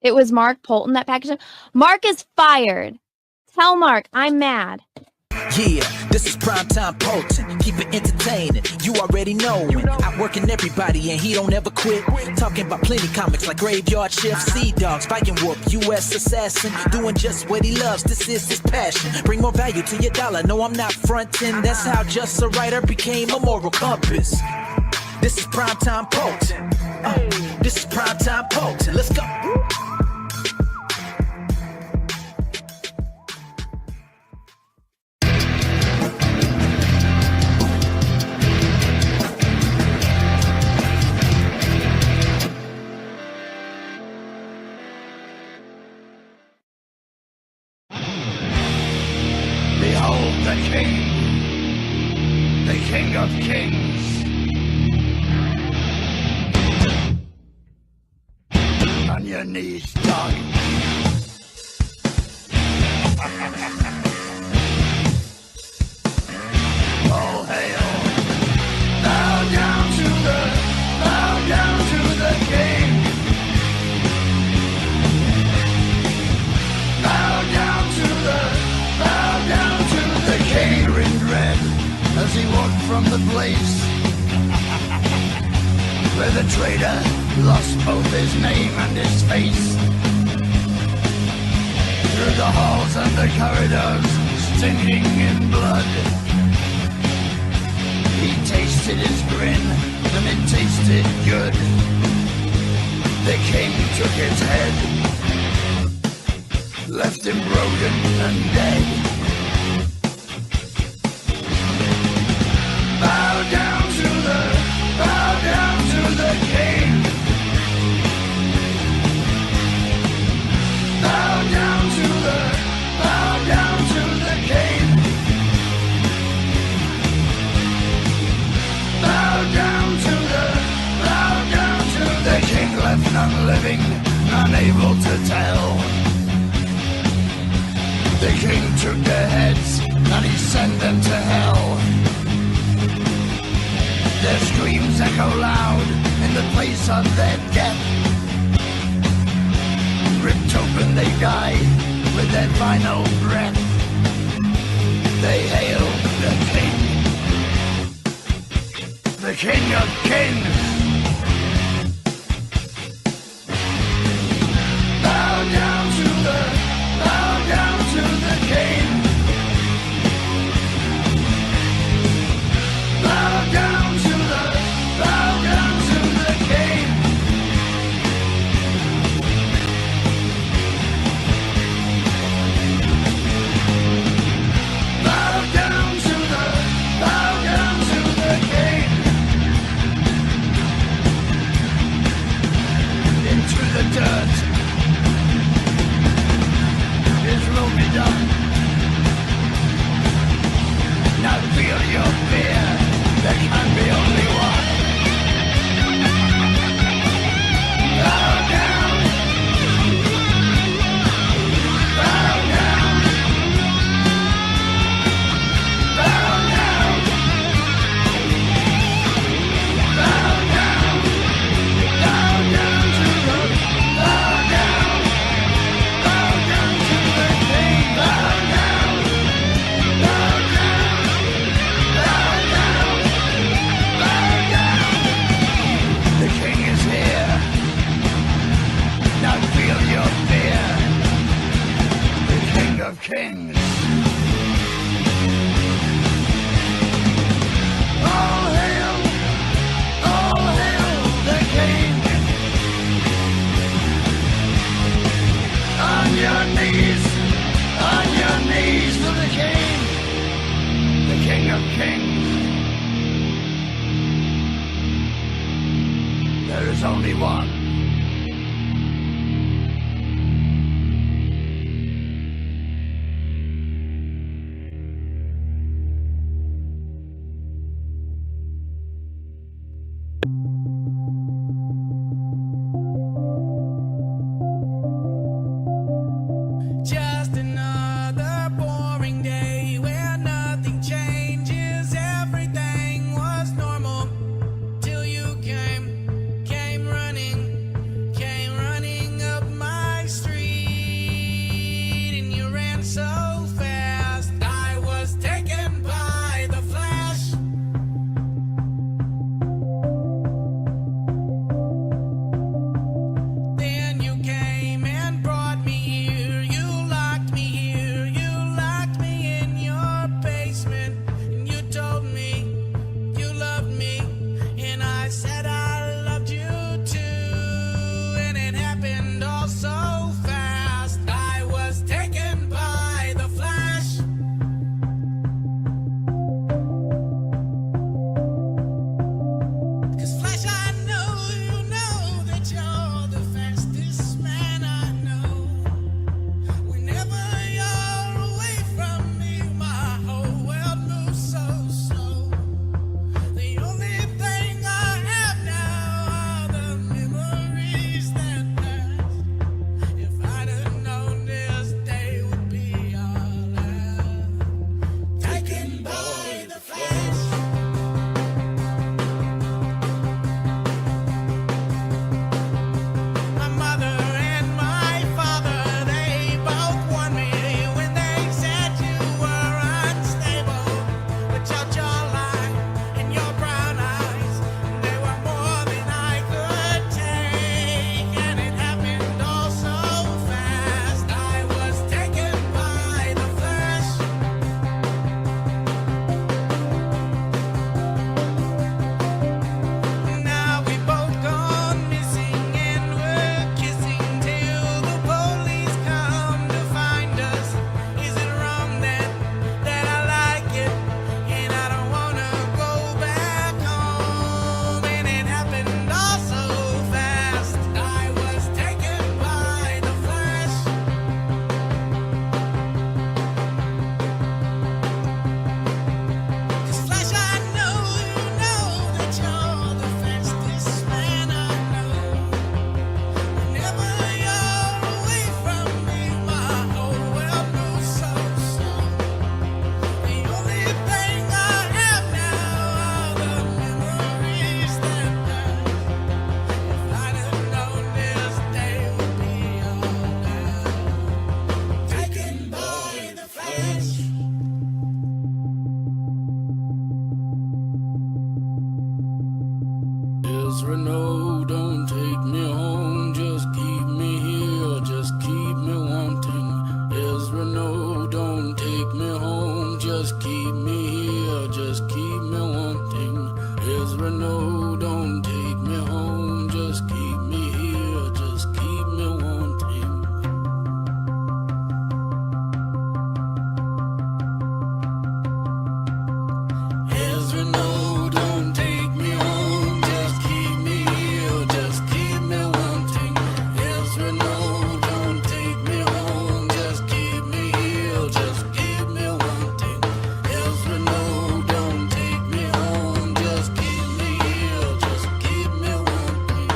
It was Mark Poulton that packaged him. Mark is fired. Tell Mark I'm mad. Yeah, this is primetime Poulton. Keep it entertaining. You already know him. Outworking everybody and he don't ever quit. Talking about plenty comics like Graveyard Shift, Sea Dogs, Viking Whoop, U.S. Assassin. Doing just what he loves. This is his passion. Bring more value to your dollar. No, I'm not fronting. That's how just a writer became a moral compass. This is primetime Poulton. This is primetime Poulton. Let's go. Behold the King of Kings. On your knees, dog. All hail. Bow down to the King. Bow down to the King. Grinned red as he walked from the place where the traitor lost both his name and his face. Through the halls and the corridors, stinking in blood, he tasted his grin, and it tasted good. The king took his head, left him broken and dead. Bow down to the king. Bow down to the king. Bow down to the king. Left none living, unable to tell. The king took their heads and he sent them to hell. Their screams echo loud in the place of their death. Ripped open they die with their final breath. They hail the King of Kings. Bow down to the king. Bow down to the king. Bow down to the king. Into the dirt. His will be done. Now feel your fear. There can be only one. Bow down. Bow down. Bow down. Bow down. Bow down to the. Bow down. Bow down to the king. Bow down. Bow down. Bow down. Bow down. The king is here. Now feel your fear. The King of Kings. All hail the king. On your knees for the king. The King of Kings. There is only one. Just another boring day where nothing changes. Everything was normal till you came running. Ezra, no, don't take me home, just keep me here, just keep me wanting. Ezra, no, don't take me home, just keep me here, just keep me wanting. Ezra, no, don't take me home, just keep me here, just keep me wanting. Ezra, no, don't take me home, just keep me here, just keep me wanting. Ezra, no, don't take me home, just keep me here, just keep me wanting. Ezra, no, don't take me home, just keep me here, just keep me wanting.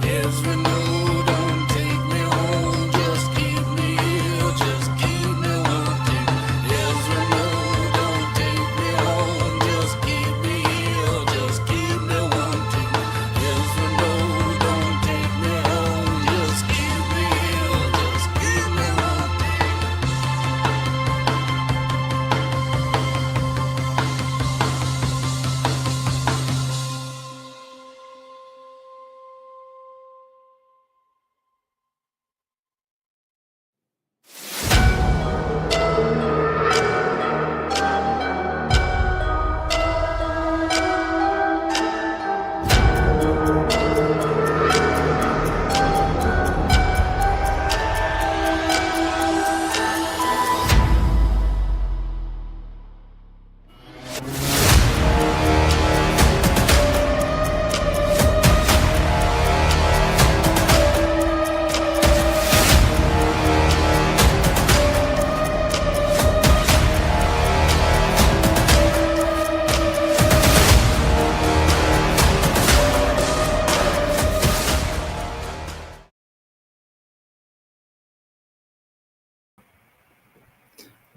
Ezra, no, don't take me home, just keep me here, just keep me wanting. Ezra, no, don't take me home, just keep me here, just keep me wanting. Ezra, no, don't take me home, just keep me here, just keep me wanting.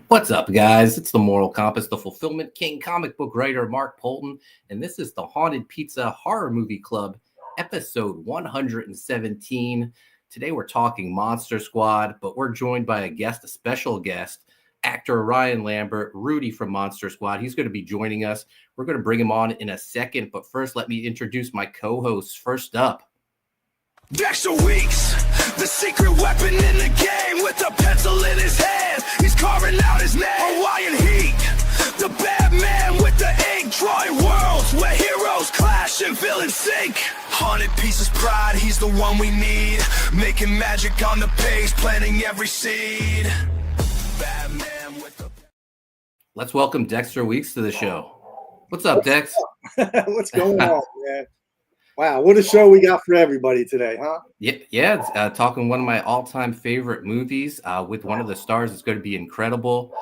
What's up, guys? It's the Moral Compass, the Fulfillment King comic book writer Mark Poulton, and this is the Haunted Pizza Horror Movie Club, episode 117. Today we're talking Monster Squad, but we're joined by a special guest, actor Ryan Lambert, Rudy from Monster Squad. He's going to be joining us. We're going to bring him on in a second, but first let me introduce my co-hosts. First up, Dexter Weeks, the secret weapon in the game, with a pencil in his hand, he's carving out his name. Hawaiian Heat, the bad man with the ink, drawing worlds where heroes clash and villains sink. Haunted Pieces pride, he's the one we need, making magic on the page, planting every seed. Batman with the... let's welcome Dexter Weeks to the show. What's up, Dex? What's going on, man? Wow, what a show we got for everybody today, huh? Yeah. It's, talking one of my all-time favorite movies with one of the stars. It's going to be incredible.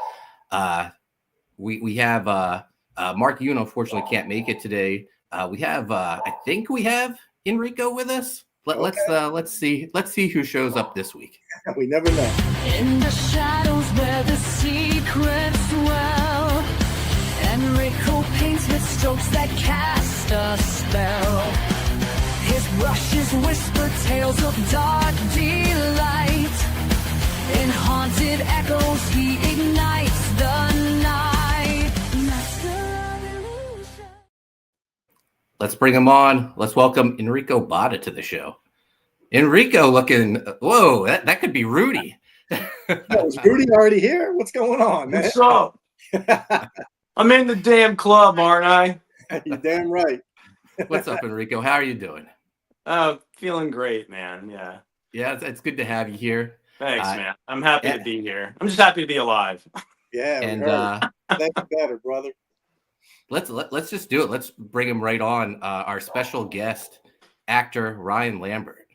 We have Mark Yoon, unfortunately can't make it today. We have I think we have Enrico with us. Let's see who shows up this week. We never know. In the shadows where the secrets dwell, Enrico paints with strokes that cast a spell. His brushes whisper tales of dark delight. In haunted echoes he ignites the night. Master of illusion. Let's bring him on. Let's welcome Enrico Botta to the show. Enrico looking, whoa, that could be Rudy. Oh, is Rudy already here? What's going on, man? What's up? I'm in the damn club, aren't I? You're damn right. What's up, Enrico? How are you doing? Feeling great, man. Yeah. Yeah, it's good to have you here. Thanks, man. I'm happy to be here. I'm just happy to be alive. Yeah, And that's better, brother. let's just do it. Let's bring him right on. Our special guest, actor Ryan Lambert.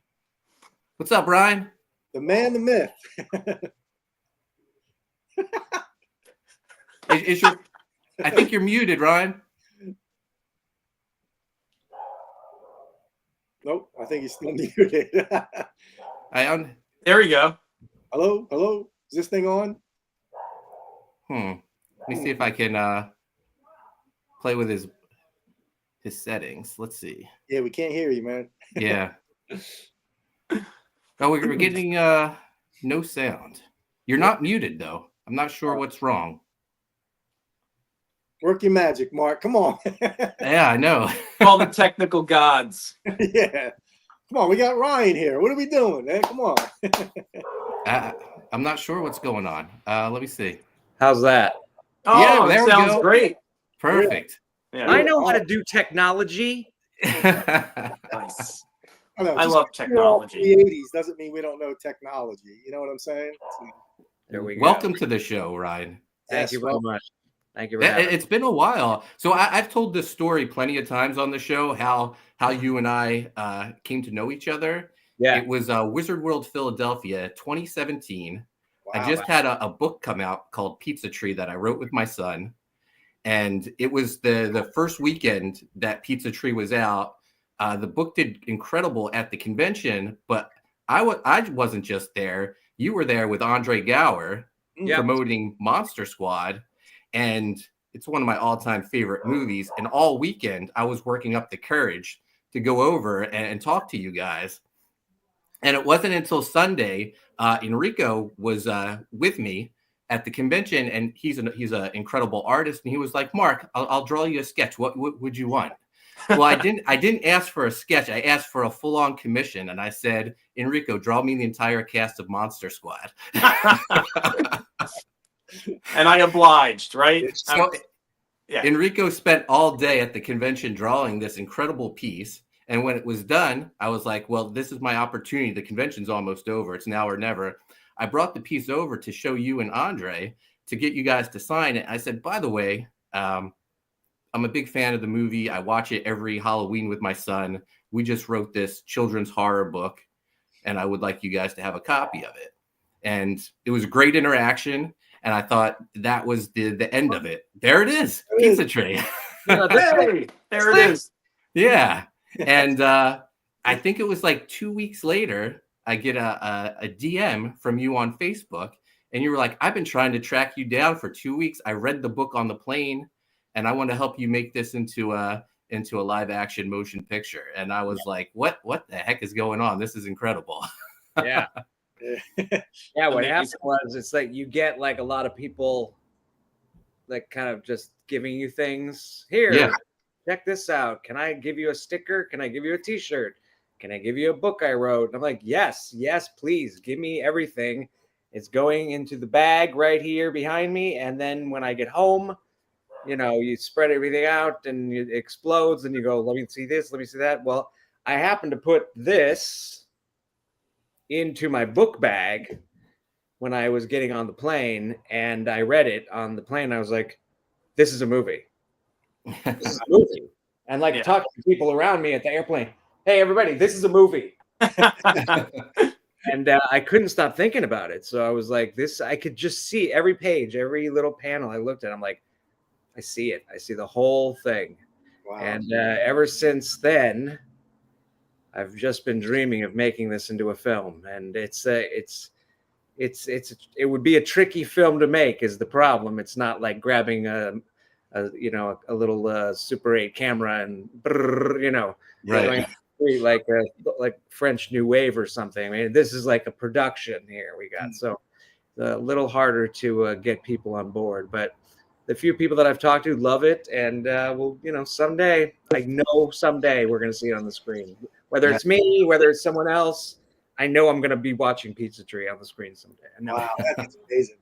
What's up, Ryan? The man, the myth. I think you're muted, Ryan. Nope, I think he's still muted. There we go. Hello? Is this thing on? Let me see if I can play with his settings. Let's see. Yeah, we can't hear you, man. Yeah. Oh, we're getting no sound. You're not muted though. I'm not sure what's wrong. Work your magic, Mark. Come on. Yeah, I know. Call the technical gods. Yeah. Come on, we got Ryan here. What are we doing, man? Come on. I'm not sure what's going on. Let me see. How's that? Oh, Yeah, there we sounds go. great. Perfect. Yeah. I know how to do technology. Nice. I I love technology. The 80s doesn't mean we don't know technology. You know what I'm saying? There we go. Welcome to the show, Ryan. Thank you very much. Thank you for having me. It's been a while. So I've told this story plenty of times on the show, how you and I came to know each other. Yeah. It was Wizard World Philadelphia 2017. Wow. I just had a book come out called Pizza Tree that I wrote with my son. And it was the first weekend that Pizza Tree was out. The book did incredible at the convention, but I wasn't just there. You were there with Andre Gower promoting Monster Squad. And it's one of my all-time favorite movies. And all weekend, I was working up the courage to go over and talk to you guys. And it wasn't until Sunday, Enrico was with me at the convention, and he's an incredible artist. And he was like, "Mark, I'll draw you a sketch. What would you want?" Well, I didn't ask for a sketch. I asked for a full-on commission, and I said, "Enrico, draw me the entire cast of Monster Squad." And I obliged, right? So, Yeah. Enrico spent all day at the convention drawing this incredible piece. And when it was done, I was like, well, this is my opportunity. The convention's almost over. It's now or never. I brought the piece over to show you and Andre to get you guys to sign it. I said, by the way, I'm a big fan of the movie. I watch it every Halloween with my son. We just wrote this children's horror book, and I would like you guys to have a copy of it. And it was a great interaction. And I thought that was the end of it. There it is, Pizza Tree. Hey, there it is. Yeah. And I think it was like 2 weeks later, I get a DM from you on Facebook. And you were like, I've been trying to track you down for 2 weeks. I read the book on the plane, and I want to help you make this into a live action motion picture. And I was like, what the heck is going on? This is incredible. Yeah. Yeah, what happened was it's like you get like a lot of people like kind of just giving you things. Here, check this out. Can I give you a sticker? Can I give you a t-shirt? Can I give you a book I wrote? And I'm like, yes, please. Give me everything. It's going into the bag right here behind me. And then when I get home, you know, you spread everything out and it explodes and you go, let me see this, let me see that. Well, I happen to put this into my book bag when I was getting on the plane, and I read it on the plane. I was like, this is a movie. This is a movie. And like talking to people around me at the airplane, hey, everybody, this is a movie. And I couldn't stop thinking about it. So I was like, I could just see every page, every little panel I looked at. I'm like, I see it. I see the whole thing. Wow. And ever since then, I've just been dreaming of making this into a film, and it would be a tricky film to make is the problem. It's not like grabbing a little Super 8 camera and Right. like French New Wave or something. I mean, this is like a production here we got, so a little harder to get people on board, but the few people that I've talked to love it, and someday we're going to see it on the screen. Whether it's me, whether it's someone else, I know I'm going to be watching Pizza Tree on the screen someday. Wow, that's amazing.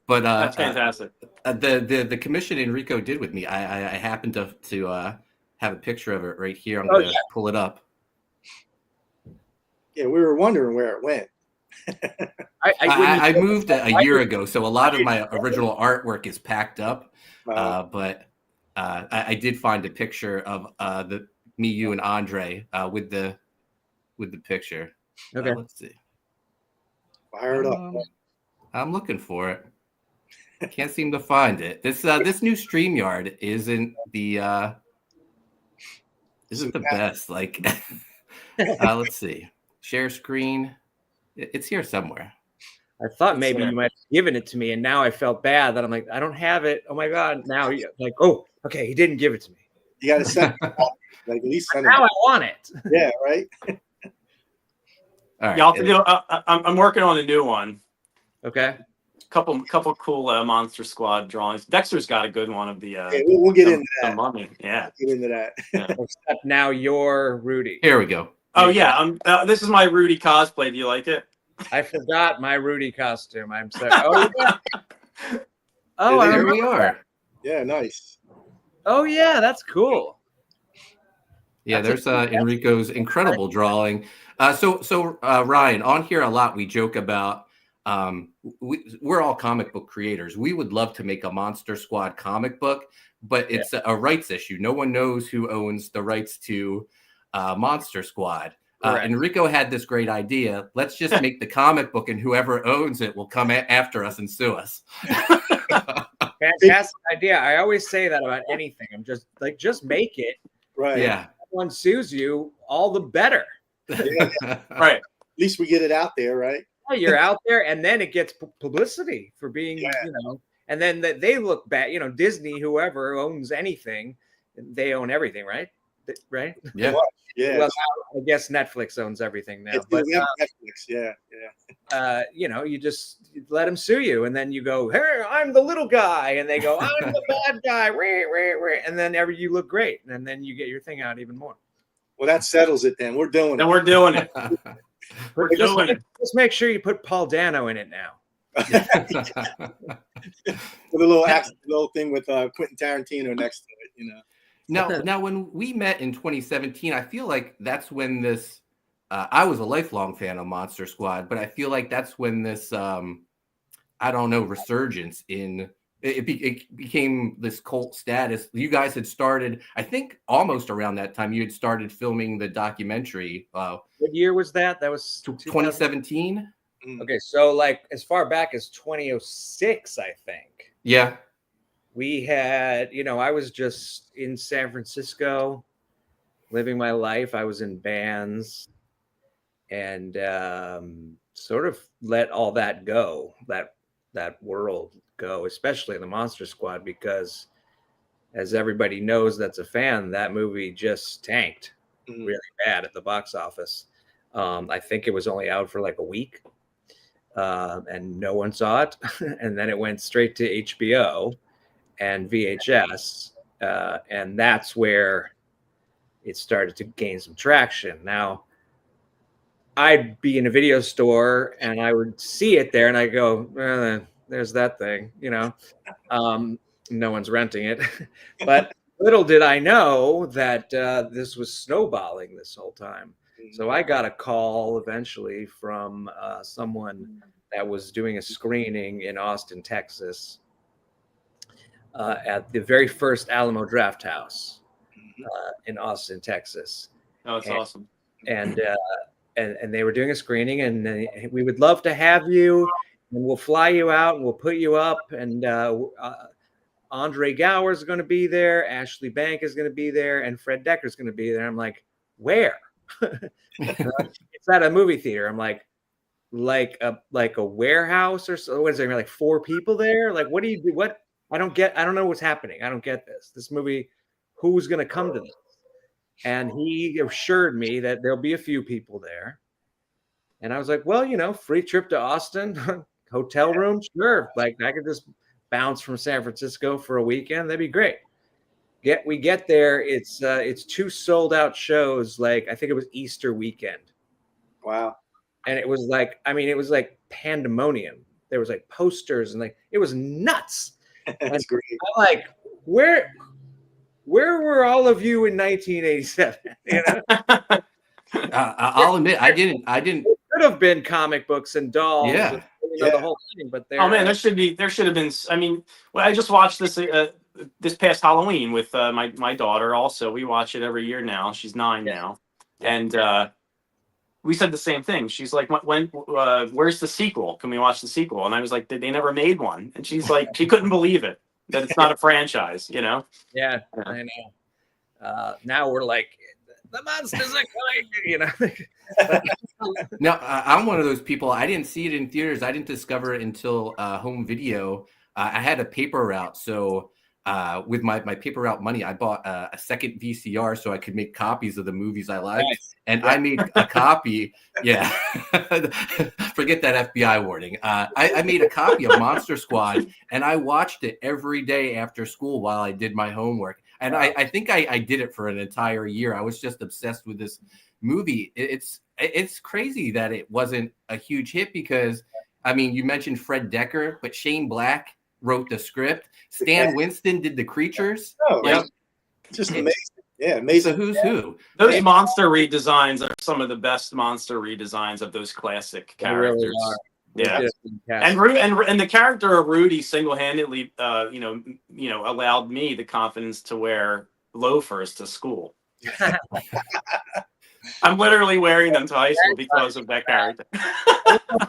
But that's fantastic. The commission Enrico did with me, I happened to have a picture of it right here. I'm going to pull it up. Yeah, we were wondering where it went. I moved a year ago, so a lot of my original artwork is packed up. But I did find a picture of me, you, and Andre with the picture. Okay, let's see. Fire it up. I'm looking for it. Can't seem to find it. This new StreamYard isn't the best. Like, let's see. Share screen. It's here somewhere. I thought maybe you might have given it to me, and now I felt bad that I'm like, I don't have it. Oh my God! Now you're like, oh, okay, he didn't give it to me. You got to send it. Like, at least send now it. I want it. Yeah, right. All right. Y'all have to do. I'm working on a new one. Okay. couple cool Monster Squad drawings. Dexter's got a good one of the. Okay, we'll get into the that. mummy. Yeah. Get into that. Except now you're Rudy. Here we go. Oh yeah. This is my Rudy cosplay. Do you like it? I forgot my Rudy costume. I'm sorry. Oh, yeah. Oh, I There remember. we are. Yeah, nice. Oh yeah, that's cool. Yeah, That's there's Enrico's incredible drawing. So Ryan, on here a lot we joke about. We're all comic book creators. We would love to make a Monster Squad comic book, but it's a rights issue. No one knows who owns the rights to Monster Squad. Enrico had this great idea. Let's just make the comic book, and whoever owns it will come after us and sue us. Fantastic idea. I always say that about anything. I'm just like, just make it. Right. Yeah. If someone sues you, all the better. Right. At least we get it out there, right? Yeah, you're out there, and then it gets publicity for being, and then they look bad. Disney, whoever owns anything, they own everything, right? Right? Yeah. Yeah. Well, now, I guess Netflix owns everything now. It's But Netflix. Yeah. you just let them sue you, and then you go, "Hey, I'm the little guy," and they go, "I'm the bad guy," and then you look great, and then you get your thing out even more. Well, that settles it. Then we're doing Then it. we're doing it. We're Just, doing it. just make sure you put Paul Dano in it now. With a little thing with Quentin Tarantino next to it. Now, when we met in 2017, I feel like that's when this. I was a lifelong fan of Monster Squad, but I feel like that's when this, I don't know, resurgence in it became this cult status. You guys had started, I think, almost around that time. You had started filming the documentary. What year was that? That was 2017. Okay, so like as far back as 2006, I think. Yeah. We had, I was just in San Francisco living my life. I was in bands and sort of let all that go, that world go, especially the Monster Squad, because as everybody knows that's a fan, that movie just tanked really bad at the box office. I think it was only out for like a week and no one saw it. And then it went straight to HBO and VHS, and that's where it started to gain some traction. Now, I'd be in a video store and I would see it there, and I go, "There's that thing," No one's renting it, but little did I know that this was snowballing this whole time. So I got a call eventually from someone that was doing a screening in Austin, Texas. At the very first Alamo Draft House in Austin, Texas. Oh, it's awesome. And they were doing a screening, and we would love to have you, and we'll fly you out, and we'll put you up, and Andre Gower is going to be there, Ashley Bank is going to be there, and Fred Decker is going to be there. I'm like, where? It's at a movie theater. I'm like a warehouse or so. What is there, like 4 people there? Like, what do you do? What? I don't know what's happening. I don't get this movie. Who's going to come to this? And he assured me that there'll be a few people there. And I was like, well, free trip to Austin, hotel room. Sure. Like I could just bounce from San Francisco for a weekend. That'd be great. We get there. It's 2 sold out shows. Like, I think it was Easter weekend. Wow. And it was like, it was like pandemonium. There was like posters and like, it was nuts. That's great. I'm like, where were all of you in 1987? I'll admit, I didn't. It could have been comic books and dolls. Yeah. And, the whole thing. But Oh man, there should have been. I just watched this this past Halloween with my daughter. Also, we watch it every year now. She's 9 now, and we said the same thing. She's like, "When? Where's the sequel? Can we watch the sequel?" And I was like, "They never made one." And she's like, she couldn't believe it that it's not a franchise. Yeah, I know. Now we're like, the monsters are coming. Now, I'm one of those people. I didn't see it in theaters. I didn't discover it until home video. I had a paper route, so with my paper route money, I bought a second VCR so I could make copies of the movies I liked. Nice. And I made a copy. Yeah. Forget that FBI warning. I made a copy of Monster Squad, and I watched it every day after school while I did my homework. And I think I did it for an entire year. I was just obsessed with this movie. It's crazy that it wasn't a huge hit because, I mean, you mentioned Fred Decker, but Shane Black wrote the script. Stan Winston did the creatures. Oh, Like, just amazing. Yeah, amazing. So who's who? Those monster redesigns are some of the best monster redesigns of those classic They really characters. are. Yeah. Just And fantastic. and the character of Rudy single-handedly, allowed me the confidence to wear loafers to school. I'm literally wearing them to high school because of that character.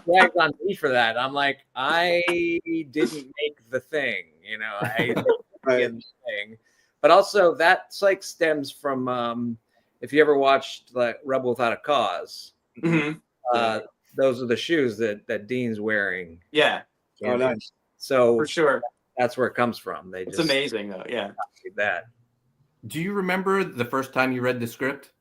Dragged on me for that. I'm like, I didn't make the thing, I Right. did the thing. But also that's like stems from if you ever watched like Rebel Without a Cause, Mhm. those are the shoes that Dean's wearing. Yeah, Oh, nice. So for sure. that's where it comes from. They It's just amazing, though. Yeah. did that. Do you remember the first time you read the script?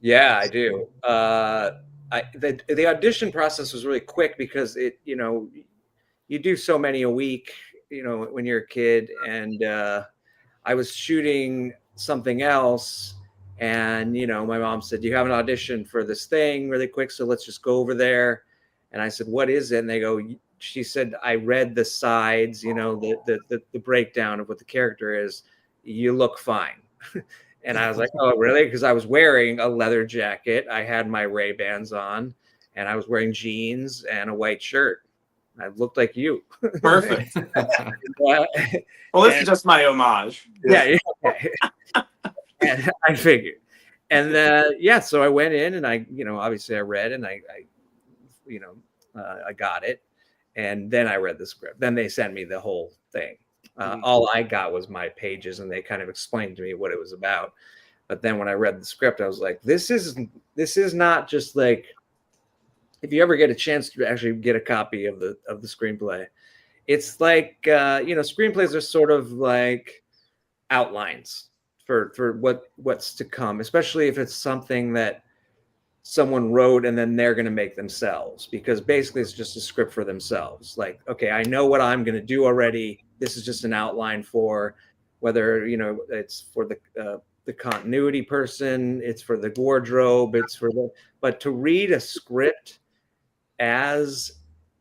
Yeah, I do. The audition process was really quick because you do so many a week, when you're a kid, and I was shooting something else, and my mom said, "You have an audition for this thing really quick, so let's just go over there." And I said, "What is it?" And they go, she said, "I read the sides, the breakdown of what the character is. You look fine." And I was like, "Oh, really?" Because I was wearing a leather jacket, I had my Ray-Bans on, and I was wearing jeans and a white shirt. I looked like you. Perfect. Well, this is just my homage. Yeah. And I figured. And so I went in and I, obviously I read and I got it. And then I read the script. Then they sent me the whole thing. All I got was my pages, and they kind of explained to me what it was about. But then when I read the script, I was like, this is not just like, if you ever get a chance to actually get a copy of the screenplay, it's like screenplays are sort of like outlines for what's to come, especially if it's something that someone wrote and then they're going to make themselves, because basically it's just a script for themselves. Like, okay, I know what I'm going to do already. This is just an outline for whether, it's for the continuity person, it's for the wardrobe, but to read a script as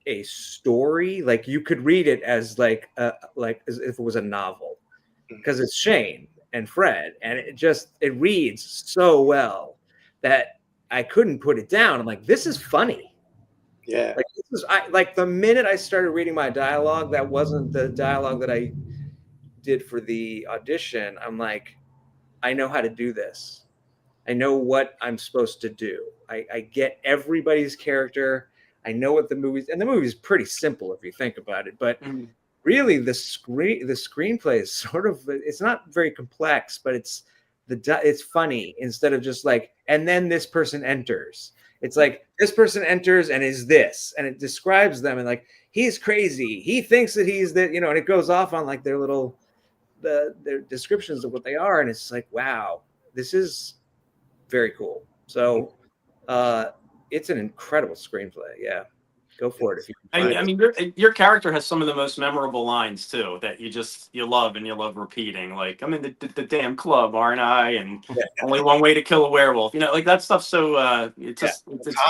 a story, like you could read it as like as if it was a novel, because it's Shane and Fred, and it reads so well that I couldn't put it down. I'm like, this is funny. Yeah. Like the minute I started reading my dialogue, that wasn't the dialogue that I did for the audition. I'm like, I know how to do this. I know what I'm supposed to do. I get everybody's character. I know what the movie's pretty simple if you think about it, but really the screenplay is sort of, it's not very complex, but it's funny instead of just like, and then this person enters. It's like, this person enters and is this, and it describes them and like, he's crazy. He thinks that he's that, and it goes off on like their descriptions of what they are. And it's like, wow, this is very cool. So it's an incredible screenplay. Yeah. Go for it if you can find I mean, your character has some of the most memorable lines too that you love and you love repeating. Like, I'm in the damn club, aren't I? And only one way to kill a werewolf. Like that stuff. So it's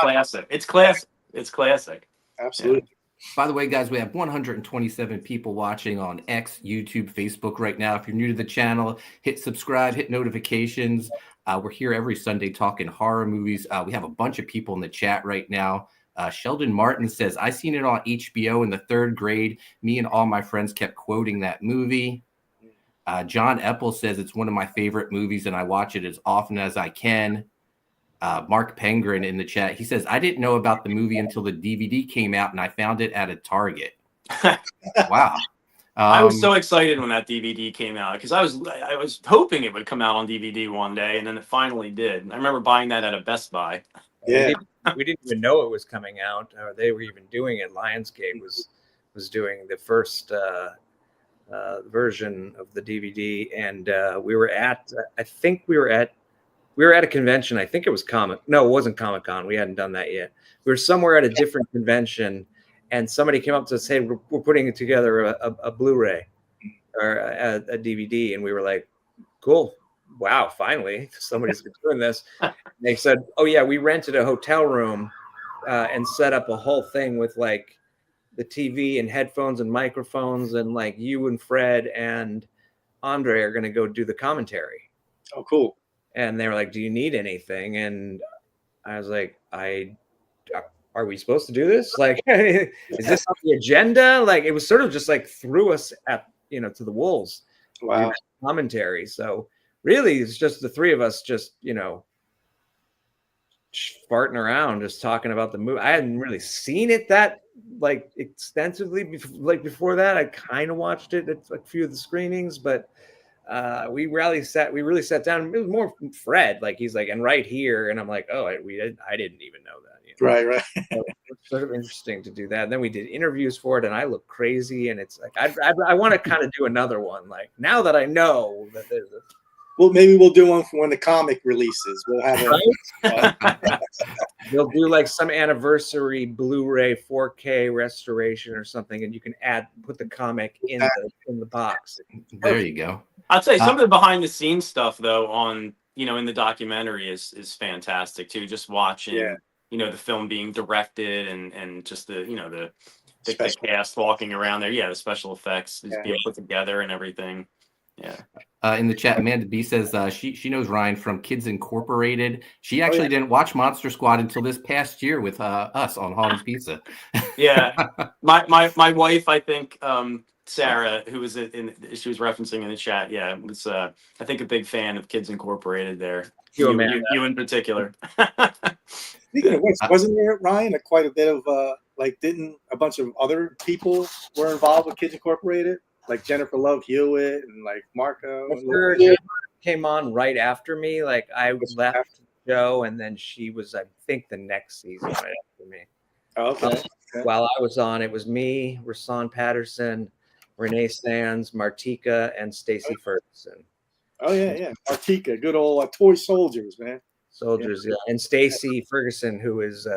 classic. It's classic. It's classic. Absolutely. By the way, guys, we have 127 people watching on X, YouTube, Facebook right now. If you're new to the channel, hit subscribe, hit notifications. We're here every Sunday talking horror movies. We have a bunch of people in the chat right now. Sheldon Martin says, I seen it on HBO in the 3rd grade. Me and all my friends kept quoting that movie. John Eppel says it's one of my favorite movies and I watch it as often as I can. Mark Pengrin in the chat, he says, I didn't know about the movie until the DVD came out and I found it at a Target. Wow. I was so excited when that DVD came out because I was hoping it would come out on DVD one day, and then it finally did. I remember buying that at a Best Buy. Yeah. We didn't even know it was coming out, or they were even doing it. Lionsgate was doing the first version of the DVD, and we were at a convention. I think it was No, it wasn't Comic-Con. We hadn't done that yet. We were somewhere at a different convention, and somebody came up to us, "Hey, we're putting together a Blu-ray or a DVD," and we were like, "Cool, wow, finally somebody's doing this." And they said, "Oh yeah, we rented a hotel room and set up a whole thing with like the TV and headphones and microphones, and like you and Fred and Andre are going to go do the commentary." Oh, cool. And they were like, "Do you need anything?" And I was like, are we supposed to do this? Like, is this on the agenda? Like, it was sort of just like threw us at, to the wolves. Wow. Commentary. So really, it's just the three of us just, farting around, just talking about the movie. I hadn't really seen it that like extensively before that. I kind of watched it at a few of the screenings, but we really sat down. It was more Fred, like he's like, "And right here," and I'm like, "Oh, I didn't even know that." Right. So it's sort of interesting to do that. And then we did interviews for it, and I look crazy. And it's like I want to kind of do another one. Like now that I know that there's a. Well, maybe we'll do one for when the comic releases. We'll have We'll do like some anniversary Blu-ray 4K restoration or something, and you can put the comic in the box. There you go. I'll tell you, some of the behind the scenes stuff though on in the documentary is fantastic too. Just watching the film being directed and just the cast walking around there. Yeah, the special effects being put together and everything. Yeah. In the chat, Amanda B says she knows Ryan from Kids Incorporated. She actually didn't watch Monster Squad until this past year with us on Haunted Pizza. Yeah, my wife, I think, Sarah, who was she was referencing in the chat. Yeah, was I think a big fan of Kids Incorporated there. You in particular. Speaking of which, wasn't there, Ryan, quite a bit of didn't a bunch of other people were involved with Kids Incorporated? Like Jennifer Love Hewitt and like Marco. Came on right after me. Like I left the show, and then she was, I think, the next season right after me. Okay. While I was on, it was me, Rasan Patterson, Renee Sands, Martika, and Stacey Ferguson. Oh yeah. Martika, good old toy soldiers, man. Soldiers, yeah. And Stacey Ferguson, who is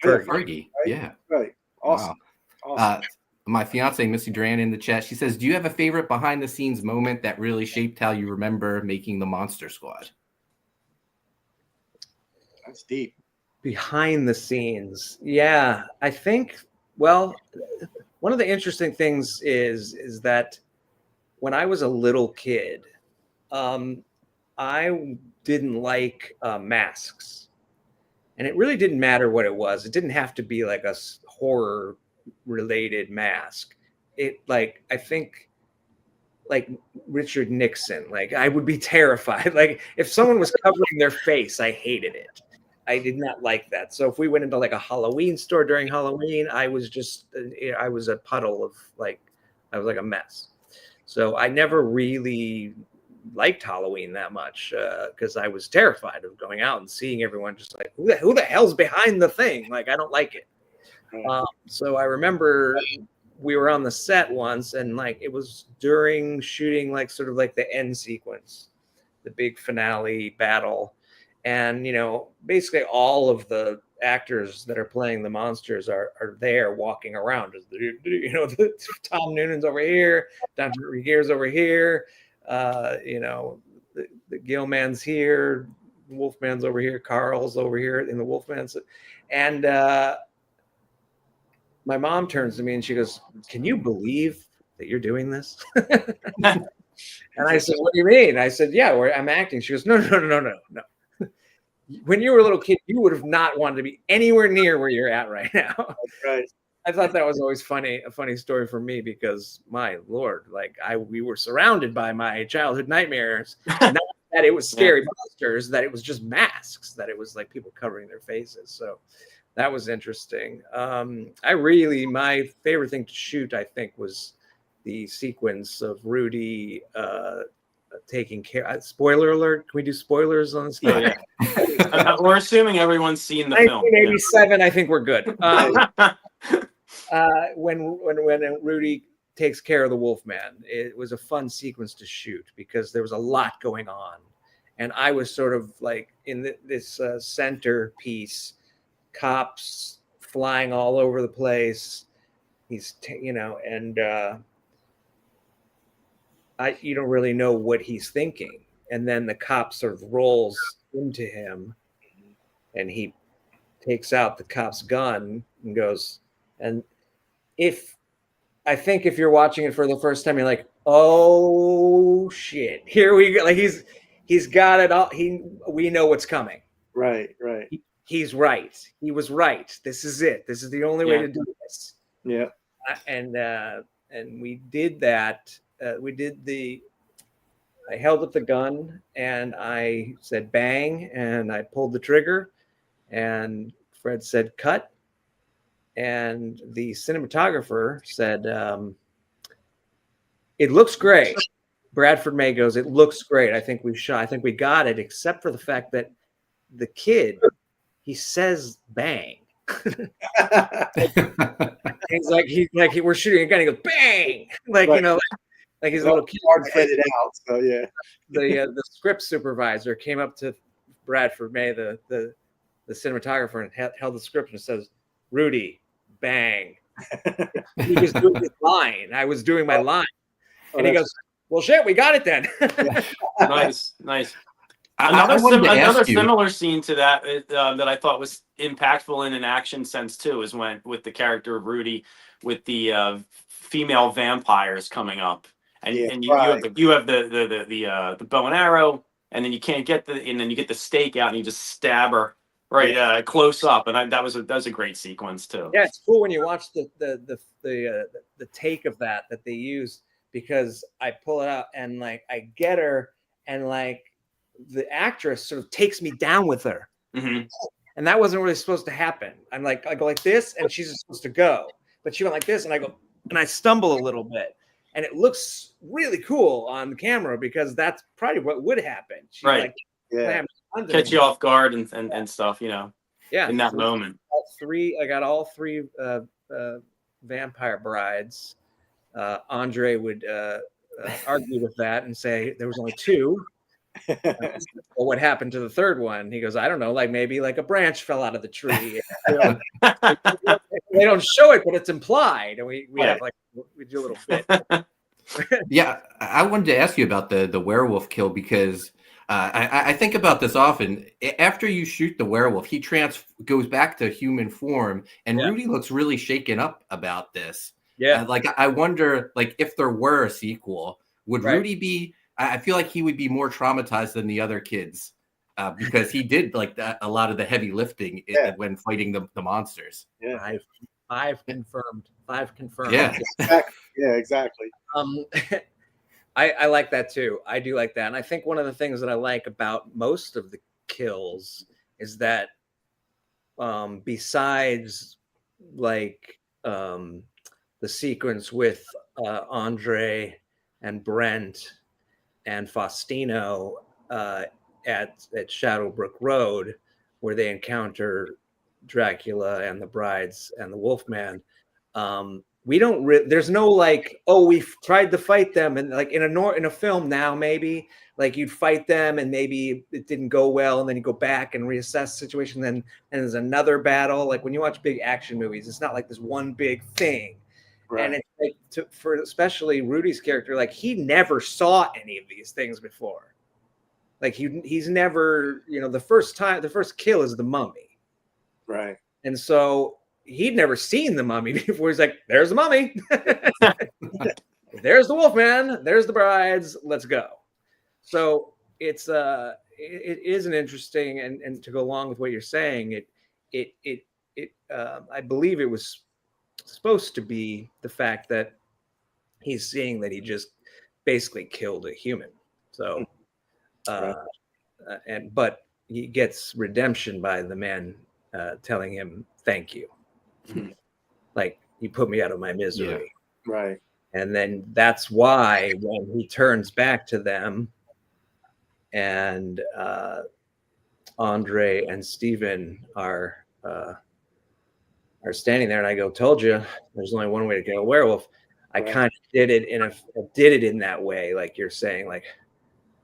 Fergie. Yeah. Right. Awesome. Wow. Awesome. My fiance, Missy Duran, in the chat, she says, "Do you have a favorite behind-the-scenes moment that really shaped how you remember making the Monster Squad?" That's deep. Behind the scenes, yeah. I think. Well, one of the interesting things is that when I was a little kid, I didn't like masks, and it really didn't matter what it was. It didn't have to be like a horror related mask. It I think like Richard Nixon, like I would be terrified. Like if someone was covering their face, I hated it. I did not like that. So if we went into like a Halloween store during Halloween, I was a puddle of I was like a mess. So I never really liked Halloween that much because I was terrified of going out and seeing everyone just like, who the hell's behind the thing? Like I don't like it. So I remember we were on the set once, and it was during shooting sort of the end sequence, the big finale battle, and basically all of the actors that are playing the monsters are there walking around. Tom Noonan's over here, Don Rigueir's over here, the Gilman's here, Wolfman's over here, Carl's over here in the Wolfman's, and my mom turns to me and she goes, "Can you believe that you're doing this?" And I said, "What do you mean?" I said, "Yeah, I'm acting." She goes, No. When you were a little kid, you would have not wanted to be anywhere near where you're at right now. That's right. I thought that was always a funny story for me because, my Lord, we were surrounded by my childhood nightmares. Not that it was scary monsters, that it was just masks, that it was people covering their faces. So that was interesting. My favorite thing to shoot, I think, was the sequence of Rudy taking care. Spoiler alert! Can we do spoilers on this? Yeah. We're assuming everyone's seen the film. 1987. I think we're good. When Rudy takes care of the Wolfman. It was a fun sequence to shoot because there was a lot going on, and I was sort of like in this centerpiece, cops flying all over the place. He's and you don't really know what he's thinking, and then the cop sort of rolls into him, and he takes out the cop's gun and goes, and I think if you're watching it for the first time, you're like, oh shit, here we go. Like he's got it all. We know what's coming. Right. He's right. He was right. This is it. This is the only way to do this. Yeah. And we did that. I held up the gun and I said bang, and I pulled the trigger, and Fred said cut, and the cinematographer said it looks great. Bradford May goes, it looks great. I think we got it, except for the fact that the kid, he says bang. he's like we're shooting a gun, he goes bang, like right. Like he's a little kid. Hard faded out. So yeah. The script supervisor came up to Bradford May, the cinematographer, and held the script and says, "Rudy, bang." He was doing his line. I was doing my line, and he goes, "Well, shit, we got it then." Nice. Another similar scene to that that I thought was impactful in an action sense too is when with the character of Rudy with the female vampires coming up, and you have the bow and arrow, and then you can't get and then you get the stake out and you just stab her close up, and that was a great sequence too. Yeah, it's cool when you watch the take of that they use, because I pull it out and like I get her, and like the actress sort of takes me down with her. Mm-hmm. And that wasn't really supposed to happen. I go like this, and she's supposed to go, but she went like this, and I go, and I stumble a little bit, and it looks really cool on the camera because that's probably what would happen. She catch you off guard and stuff, Yeah, in that moment. I got all three vampire brides. Andre would argue with that and say there was only two. Well, what happened to the third one? He goes, I don't know, like maybe like a branch fell out of the tree. They don't show it, but it's implied, and we have like we do a little bit. Yeah, I wanted to ask you about the werewolf kill, because I think about this often. After you shoot the werewolf, he goes back to human form, and Rudy looks really shaken up about this. Yeah, like I wonder, like if there were a sequel, would Rudy be? I feel like he would be more traumatized than the other kids because he did like a lot of the heavy lifting when fighting the monsters. Yeah, Five confirmed. Yeah, exactly. I like that too. I do like that, and I think one of the things that I like about most of the kills is that besides like the sequence with Andre and Brent and Faustino at Shadowbrook Road, where they encounter Dracula and the brides and the Wolfman. We don't. There's no like, oh, we tried to fight them, and like in a film now, maybe like you'd fight them and maybe it didn't go well, and then you go back and reassess the situation. And there's another battle. Like when you watch big action movies, it's not like this one big thing. Right. And it's like for especially Rudy's character, like he never saw any of these things before. Like he's never, the first kill is the mummy. Right. And so he'd never seen the mummy before. He's like, there's the mummy. There's the Wolfman. There's the brides. Let's go. So it is an interesting, and to go along with what you're saying, I believe it was supposed to be the fact that he's seeing that he just basically killed a human. So, but he gets redemption by the man telling him, thank you. Mm-hmm. Like, you put me out of my misery. Yeah. Right. And then that's why when he turns back to them and Andre and Steven are standing there, and I go, told you, there's only one way to kill a werewolf. I kind of did it in that way, like you're saying, like,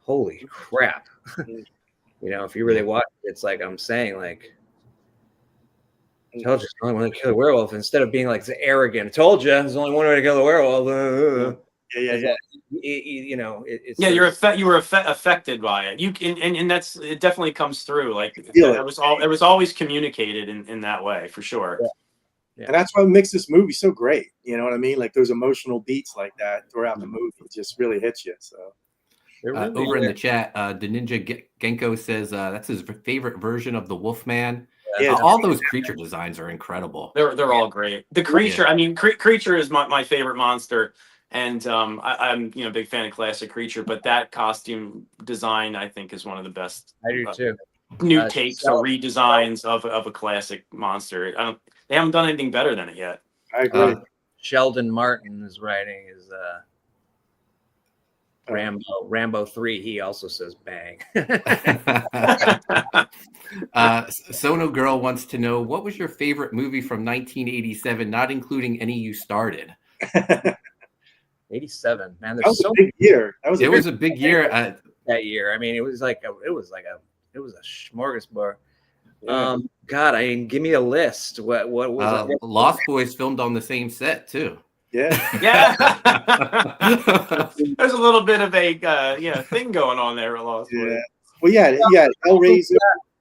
holy crap. If you really watch it, it's like I'm saying, like, I told you there's only one way to kill a werewolf, instead of being like arrogant. I told you there's only one way to kill a werewolf. You were affected by it. And it definitely comes through. Like it was always communicated in that way, for sure. Yeah. And that's what makes this movie so great. You know what I mean? Like those emotional beats like that throughout the movie just really hits you. So over in the chat, the Ninja Genko says that's his favorite version of the Wolfman. Yeah, all those creature designs are incredible. They're all great. The creature, I mean, creature is my favorite monster, and I'm a big fan of classic creature. But that costume design, I think, is one of the best. I do too. New takes or redesigns of a classic monster. They haven't done anything better than it yet. I agree. Sheldon Martin is writing his Rambo 3. He also says bang. Sono Girl wants to know, what was your favorite movie from 1987, not including any you started? 87, man. That was a big year. It was a big year. That year. I mean, it was a smorgasbord. Yeah. God, give me a list. What was it? Lost Boys filmed on the same set too. Yeah. There's a little bit of a thing going on there with Lost Boys. Well, Hellraiser.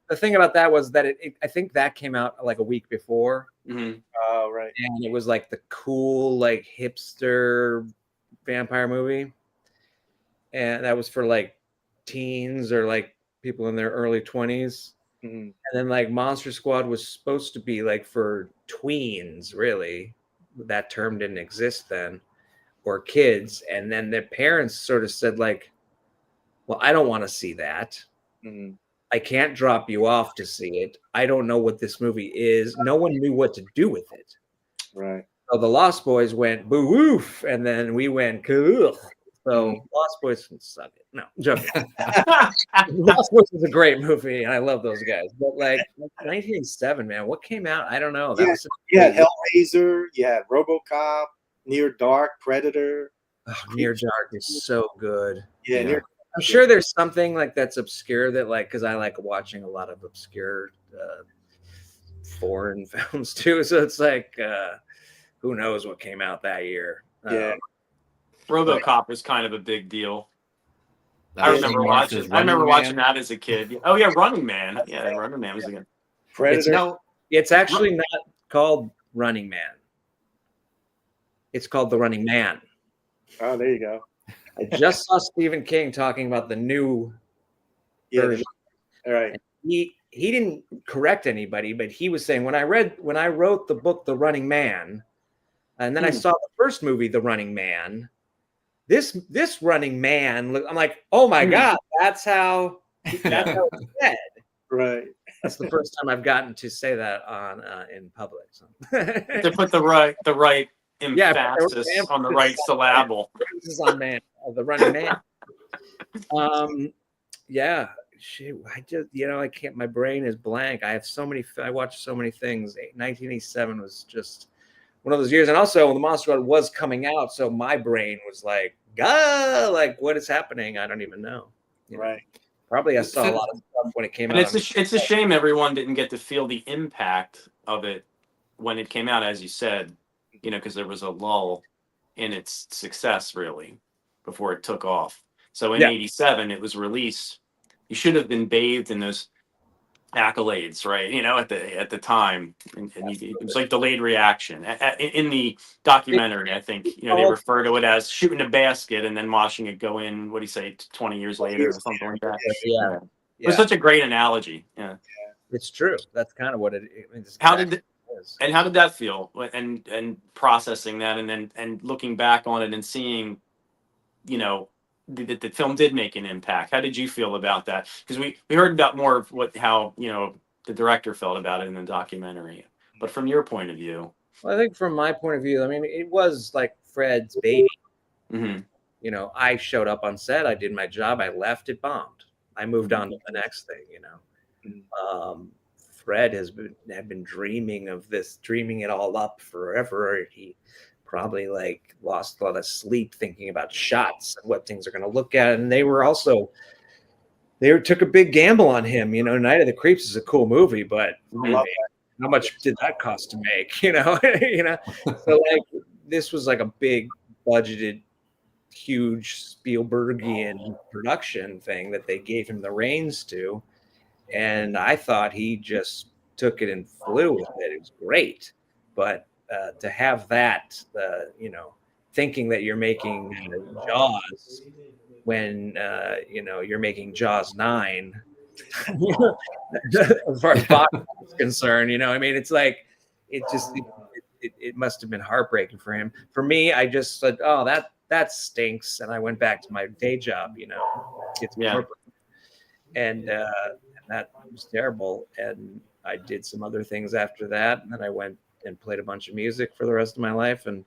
The thing about that was that I think that came out like a week before. Mm-hmm. Oh, right. And it was like the cool, like hipster vampire movie, and that was for like teens or like people in their early 20s. Mm-hmm. And then like Monster Squad was supposed to be like for tweens, really. That term didn't exist then, or kids. And then their parents sort of said like, well, I don't want to see that. Mm-hmm. I can't drop you off to see it. I don't know what this movie is. No one knew what to do with it. Right. So the Lost Boys went boo woof, and then we went cool. So Lost Boys can suck it. No, I'm joking. Lost Boys is a great movie, and I love those guys. But like 1987, man, what came out? I don't know. That was Hellraiser. Yeah, RoboCop, Near Dark, Predator. Oh, Near Dark is so good. Yeah. I'm sure there's something like that's obscure that like, because I like watching a lot of obscure foreign films too. So it's like, who knows what came out that year? RoboCop was kind of a big deal. I remember watching that as a kid. Oh yeah, Running Man. Yeah, Running Man was a good. Predator. It's actually not called Running Man. It's called The Running Man. Oh, there you go. I just saw Stephen King talking about the new version. All right. And he didn't correct anybody, but he was saying when I wrote the book The Running Man, and then I saw the first movie The Running Man, this Running Man, I'm like, oh my God, that's how it's said. Right. That's the first time I've gotten to say that on in public. So. To put the right emphasis on the right syllable. This is on man, The Running Man. Yeah. Shoot, I just, I can't. My brain is blank. I watched so many things. 1987 was just one of those years, and also when the Monster Squad was coming out, so my brain was like, like what is happening? I don't even know. Right. Probably I saw a lot of stuff when it came out. It's a shame everyone didn't get to feel the impact of it when it came out, as you said, because there was a lull in its success really before it took off. So in 87, it was released. You should have been bathed in those accolades, right? At the time, and it was like delayed reaction. In the documentary, I think they refer to it as shooting a basket and then watching it go in. What do you say? 20 years later, or something like that. Yeah. It was such a great analogy. Yeah, it's true. That's kind of what it is. How did that feel? And processing that, and looking back on it and seeing, the film did make an impact. How did you feel about that? Because we heard about more of how the director felt about it in the documentary. But from your point of view, well, I think from my point of view, I mean, it was like Fred's baby. Mm-hmm. I showed up on set, I did my job, I left, it bombed. I moved on to the next thing. Fred had been dreaming of this, dreaming it all up forever. He probably like lost a lot of sleep thinking about shots and what things are going to look at. And they were also, took a big gamble on him. You know, Night of the Creeps is a cool movie, but man, how much did that cost to make? You know, so like this was like a big budgeted, huge Spielbergian production thing that they gave him the reins to. And I thought he just took it and flew with it. It was great. But to have that, you know, thinking that you're making Jaws when, you know, you're making Jaws 9, as far as box is concerned, you know, I mean, it's like, it must have been heartbreaking for him. For me, I just said, oh, that stinks. And I went back to my day job, you know, and that was terrible. And I did some other things after that. And then I went and played a bunch of music for the rest of my life. And,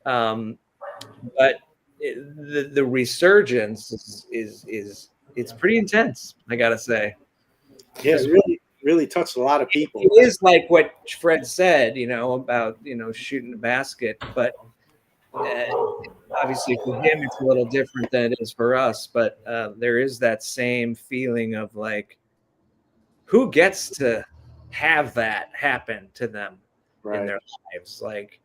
but the resurgence is it's pretty intense, I gotta say. Yeah, it really touched a lot of people. It is like what Fred said, you know, about, you know, shooting a basket, but obviously for him it's a little different than it is for us. But there is that same feeling of like, who gets to have that happen to them in their lives? Like,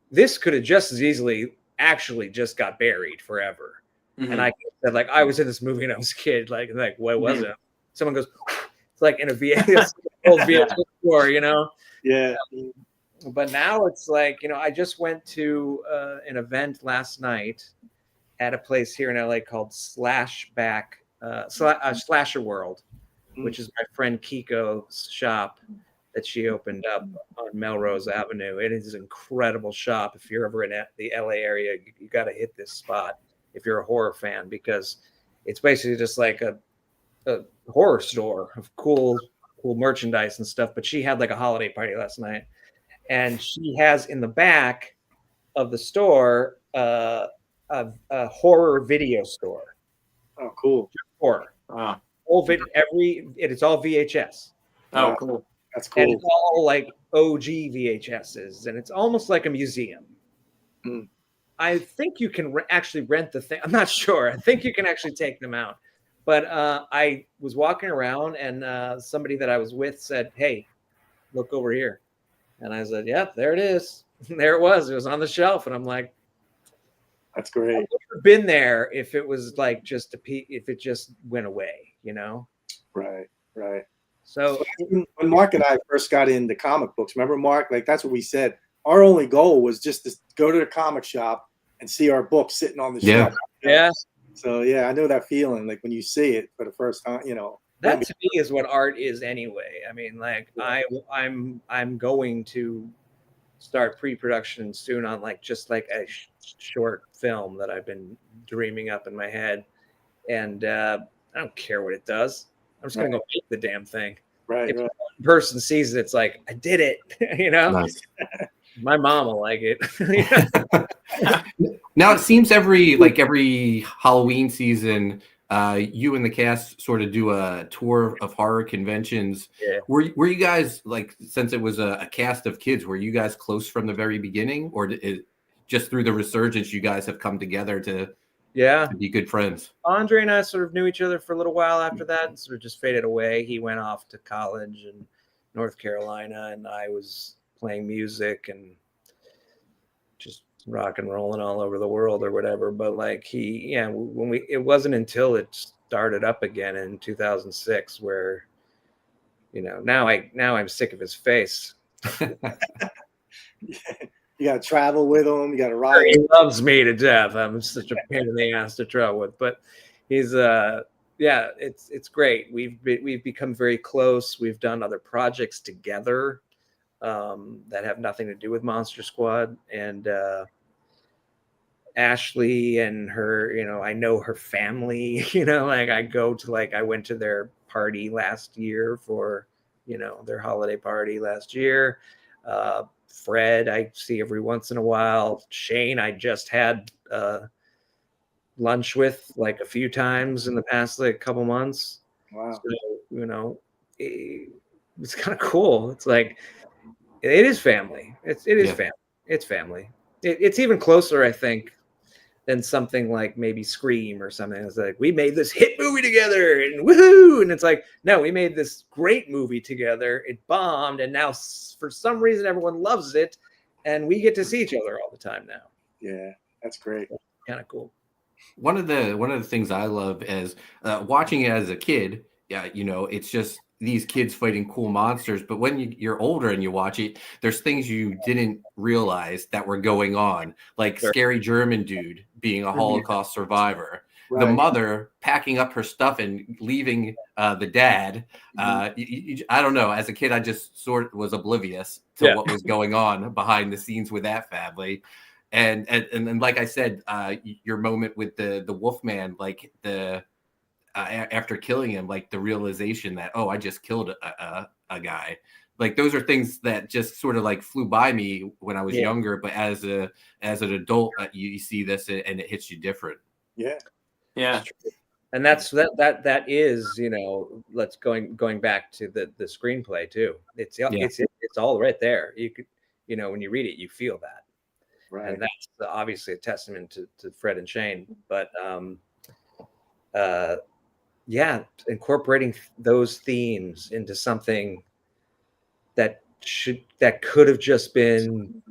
this could have just as easily actually just got buried forever. And I said, like, I was in this movie when I was a kid. Like what was it? Someone goes, it's like in a VHS, old VHS store, you know? Yeah. But now it's like, you know, I just went to an event last night at a place here in LA called Slasher World, which is my friend Kiko's shop that she opened up on Melrose Avenue. It is an incredible shop. If you're ever in the LA area, you got to hit this spot if you're a horror fan, because it's basically just like a horror store of cool merchandise and stuff. But she had like a holiday party last night, and she has in the back of the store a horror video store. Oh, cool. Horror. Wow. It's all VHS. Oh, cool. That's cool. And it's all like OG VHSs, and it's almost like a museum. I think you can actually rent the thing. I'm not sure. I think you can actually take them out. But I was walking around, and somebody that I was with said, "Hey, look over here." And I said, "Yep, there it is." And there it was. It was on the shelf, and I'm like, "That's great." I would have been there if it was like just if it just went away, you know? Right. So when Mark and I first got into comic books, remember, Mark? Like, that's what we said. Our only goal was just to go to the comic shop and see our books sitting on the shelf. Yeah. So yeah, I know that feeling. Like when you see it for the first time, you know. That to me is what art is anyway. I mean, like I'm going to start pre-production soon on like just like a short film that I've been dreaming up in my head, and I don't care what it does. I'm just gonna go make the damn thing. If one person sees it, it's like, I did it. You know. Nice. My mom will like it. Now it seems every Halloween season, you and the cast sort of do a tour of horror conventions. Yeah. Were you guys, like, since it was a cast of kids, were you guys close from the very beginning, or just through the resurgence you guys have come together to be good friends? Andre and I sort of knew each other for a little while after that, and sort of just faded away. He went off to college in North Carolina, and I was playing music and just rock and rolling all over the world or whatever. But like it wasn't until it started up again in 2006 where, you know, now I'm sick of his face. You got to travel with him. You got to ride. He loves me to death. I'm such a pain in the ass to travel with, but he's it's great. We've become very close. We've done other projects together that have nothing to do with Monster Squad, and Ashley and her, you know, I know her family, you know, like I went to their party last year for, you know, their holiday party last year. Fred, I see every once in a while. Shane, I just had lunch with like a few times in the past like couple months. Wow. So, you know, it's kind of cool. It's like, it is family. It is family. It's family. It's even closer, I think, than something like maybe Scream or something. It's like, we made this hit movie together and woohoo! And it's like, no, we made this great movie together. It bombed, and now for some reason everyone loves it, and we get to see each other all the time now. Yeah, that's great. Kind of cool. One of the things I love is watching it as a kid. Yeah, it's just these kids fighting cool monsters. But when you're older and you watch it, there's things you didn't realize that were going on, like Scary German Dude being a Holocaust survivor, the mother packing up her stuff and leaving the dad. I don't know. As a kid, I just sort of was oblivious to what was going on behind the scenes with that family. And like I said, your moment with the Wolfman, like after killing him, like the realization that, oh, I just killed a guy. Like those are things that just sort of like flew by me when I was younger. But as an adult, you see this and it hits you different. Yeah. Yeah. And that is, let's going back to the screenplay too. It's all right there. You could, when you read it, you feel that. Right. And that's obviously a testament to Fred and Shane. But incorporating those themes into something that could have just been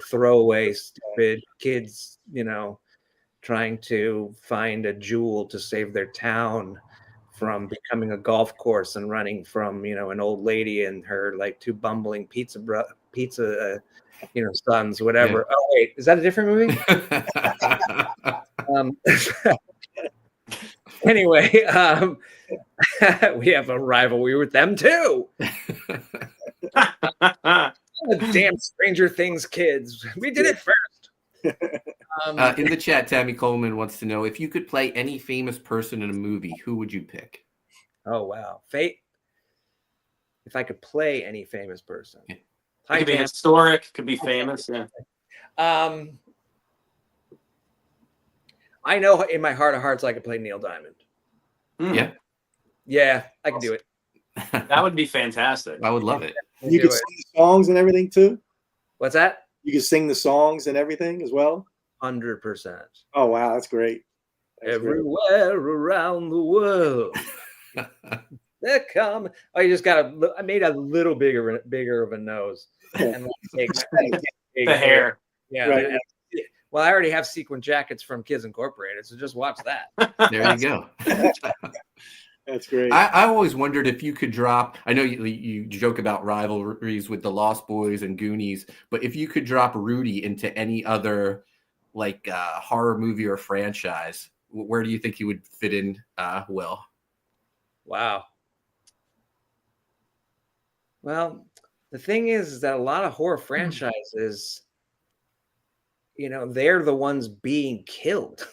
throwaway, stupid kids, trying to find a jewel to save their town from becoming a golf course and running from, an old lady and her like two bumbling pizza sons, whatever. Yeah. Oh wait, is that a different movie? Anyway, we have a rivalry with them too. Damn Stranger Things kids. We did it first. In the chat, Tammy Coleman wants to know, if you could play any famous person in a movie, who would you pick? Oh, wow. Fate. If I could play any famous person. Yeah. It could be historic, could be famous. Yeah. I know in my heart of hearts I could play Neil Diamond. Yeah. Yeah, I can do it. That would be fantastic. I would love it. You could sing the songs and everything too? What's that? You could sing the songs and everything as well? 100%. Oh, wow. That's great. Everywhere around the world. They're coming. Oh, you just got I made a little bigger of a nose. And take the hair. Yeah. Right. Well, I already have sequin jackets from Kids Incorporated, so just watch that. There you go. That's great. I always wondered if you could drop, I know you joke about rivalries with the Lost Boys and Goonies, but if you could drop Rudy into any other like horror movie or franchise, where do you think he would fit in well? Wow. Well, the thing is that a lot of horror franchises, they're the ones being killed.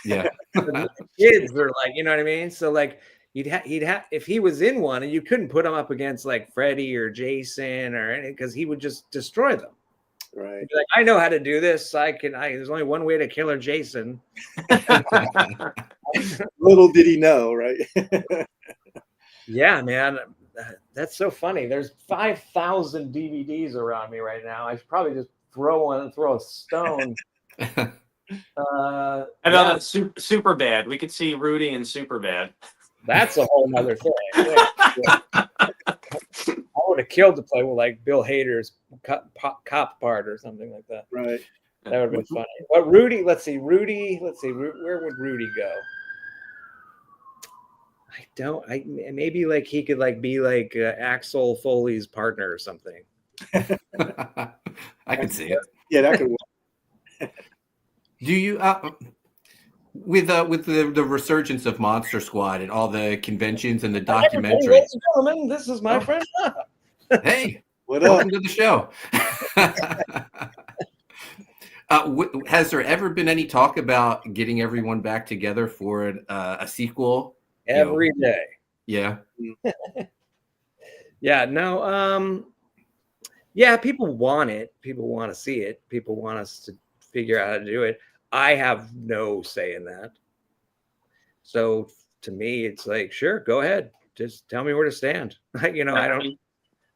Yeah. The kids are like, you know what I mean? So like he'd have if he was in one, and you couldn't put him up against like Freddy or Jason or anything, because he would just destroy them. Right. Like, I know how to do this. There's only one way to kill a Jason. Little did he know, right? Yeah, man. That's so funny. There's 5,000 DVDs around me right now. I should probably just throw one and throw a stone. Another super bad. We could see Rudy in Super Bad. That's a whole nother thing. Yeah. I would have killed to play with like Bill Hader's cop part or something like that. Right. That would have been funny. But Rudy, let's see. Where would Rudy go? Maybe like he could like be like Axel Foley's partner or something. I can see it. Yeah, that could work. Do you with the resurgence of Monster Squad and all the conventions and the documentaries? Ladies and gentlemen, this is my friend. Hey, what welcome up? to the show. Has there ever been any talk about getting everyone back together for a sequel? Every day. Yeah. Yeah. No. Yeah. People want it. People want to see it. People want us to figure out how to do it. I have no say in that. So to me, it's like, sure, go ahead. Just tell me where to stand. I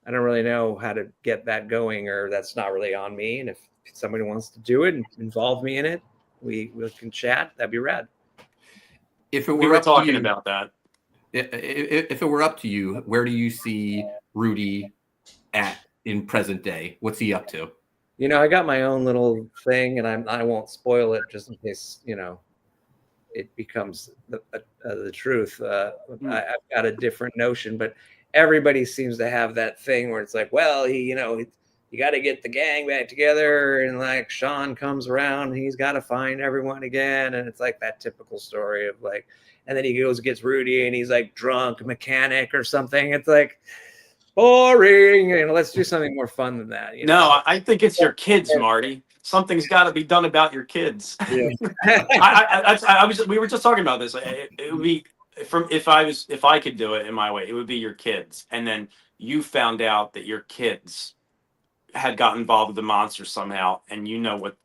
I don't really know how to get that going, or that's not really on me. And if somebody wants to do it and involve me in it, we can chat. That'd be rad. If it We were were up to talking you, about that. if it were up to you, where do you see Rudy at in present day? What's he up to? You know, I got my own little thing, and I won't spoil it just in case, you know, it becomes the truth. I've got a different notion, but everybody seems to have that thing where it's like, well, you got to get the gang back together, and like Sean comes around, and he's got to find everyone again, and it's like that typical story of like, and then he goes and gets Rudy, and he's like drunk mechanic or something. It's like boring. You know, let's do something more fun than that. You know? No, I think it's your kids, Marty. Something's got to be done about your kids. Yeah. We were just talking about this. It would be if I could do it in my way, it would be your kids, and then you found out that your kids had got involved with the monster somehow, and you know what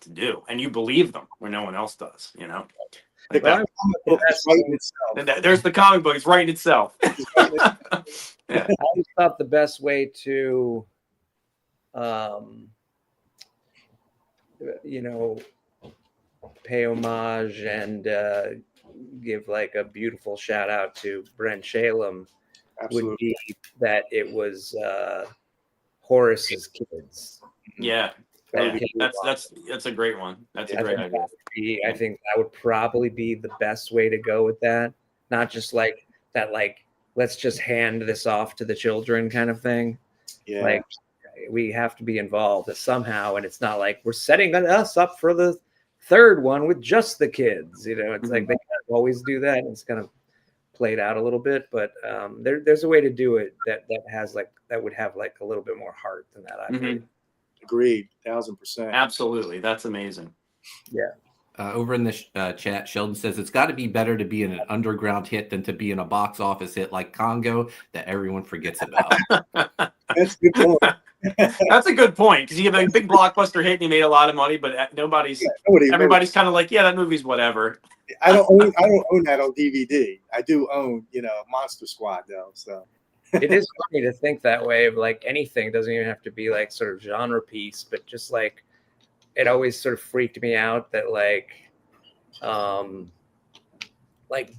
to do, and you believe them when no one else does. You know, like The comic book is writing itself. there's the comic book; it's writing itself. I always thought the best way to, you know, pay homage and give like a beautiful shout out to Brent Shalem would be that it was Horace's kids. Yeah. That's a great one. That's a great idea. I think that would probably be the best way to go with that. Not just like that, like, let's just hand this off to the children kind of thing. Yeah. Like, we have to be involved somehow, and it's not like we're setting us up for the third one with just the kids. You know, it's like they kind of always do that, and it's kind of played out a little bit. But there's a way to do it that has like that would have like a little bit more heart than that. I think. Agreed, 1000%. Absolutely, that's amazing. Yeah. Over in the chat, Sheldon says it's got to be better to be in an underground hit than to be in a box office hit like Congo that everyone forgets about. That's a good point. That's a good point, because you have a big blockbuster hit and you made a lot of money, but everybody's kind of like, yeah, that movie's whatever. I don't own that on DVD. I do own, Monster Squad though. So it is funny to think that way of like anything. It doesn't even have to be like sort of genre piece, but just like it always sort of freaked me out that like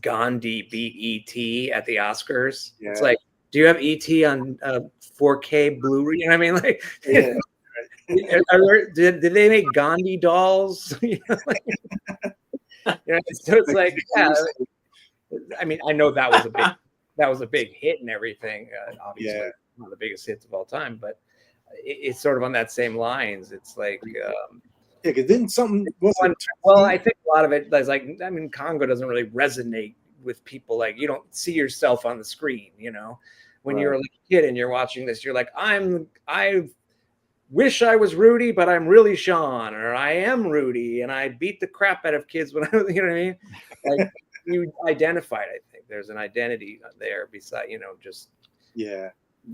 Gandhi beat E.T. at the Oscars. Yeah. It's like, do you have E.T. on 4K Blu-ray? You know what I mean? Like, yeah. Did they make Gandhi dolls? So it's like, yeah. I mean, I know that was a big hit and everying. Obviously, one of the biggest hits of all time. But it's sort of on that same lines. It's like, because didn't something? Well, I think a lot of it is like, I mean, Congo doesn't really resonate with people. Like, you don't see yourself on the screen, when you're a kid and you're watching this, you're like, I wish I was Rudy, but I'm really Sean, or I am Rudy, and I beat the crap out of kids when I was, you know what I mean? Like, you identified. I think there's an identity there beside, just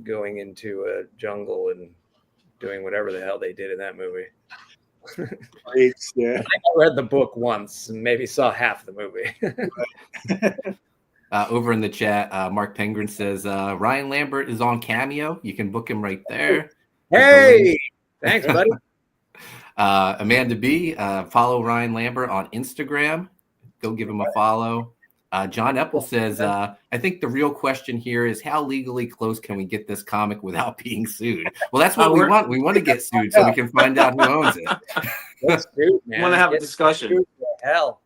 going into a jungle and doing whatever the hell they did in that movie. Right, yeah. I read the book once and maybe saw half the movie. Over in the chat, Mark Penguin says Ryan Lambert is on Cameo. You can book him right there. Hey, thanks, buddy. Amanda B, follow Ryan Lambert on Instagram. Go give him a follow. John Epple says, I think the real question here is how legally close can we get this comic without being sued? Well, that's what we want. We want to get sued so we can find out who owns it. Let's do, man. Want to have a discussion? Hell,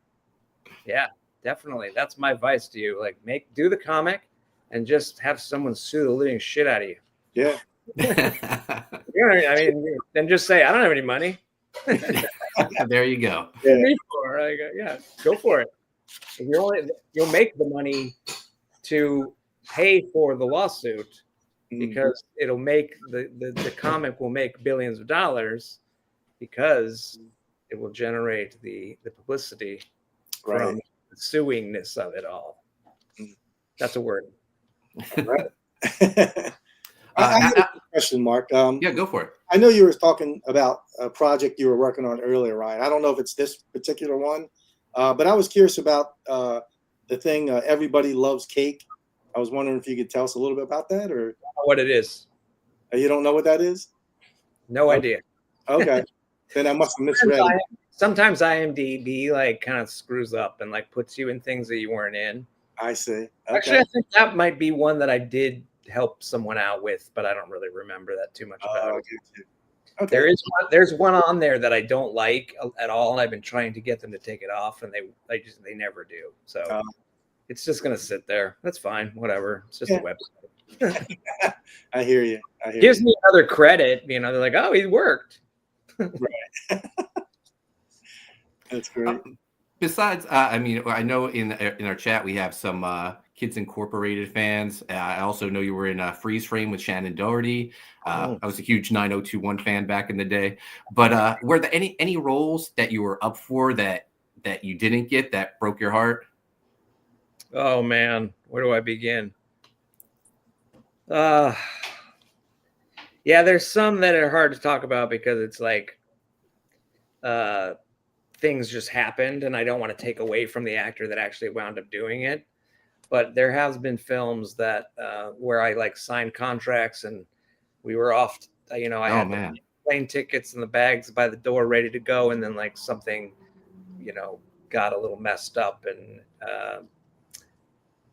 yeah, definitely. That's my advice to you. Like, do the comic and just have someone sue the living shit out of you. Yeah. I mean, then just say, I don't have any money. There you go. Yeah, go for it. You'll make the money to pay for the lawsuit because it'll make the comic will make billions of dollars because it will generate the publicity from the suingness of it all. That's a word. Right. I have a question, Mark. Yeah, go for it. I know you were talking about a project you were working on earlier, Ryan. I don't know if it's this particular one, but I was curious about the thing, Everybody Loves Cake. I was wondering if you could tell us a little bit about that, or what it is. You don't know what that is? No idea. Okay. Then I must have misread it. Sometimes IMDb like kind of screws up and like puts you in things that you weren't in. I see. Okay. Actually, I think that might be one that I did help someone out with, but I don't really remember that too much about it. Okay. There's one on there that I don't like at all, and I've been trying to get them to take it off, and they never do. So it's just gonna sit there. That's fine. Whatever. It's just a website. I hear you. Gives me another credit. You know, they're like, oh, he worked. Right. That's great. Besides, I mean, I know in our chat we have some Kids Incorporated fans. I also know you were in Freeze Frame with Shannon Doherty. I was a huge 9021 fan back in the day. But were there any roles that you were up for that you didn't get that broke your heart? Oh man, where do I begin? Yeah, there's some that are hard to talk about because it's like things just happened and I don't want to take away from the actor that actually wound up doing it. But there has been films that where I like signed contracts and we were off, you know, I had the plane tickets and the bags by the door ready to go. And then like something, you know, got a little messed up and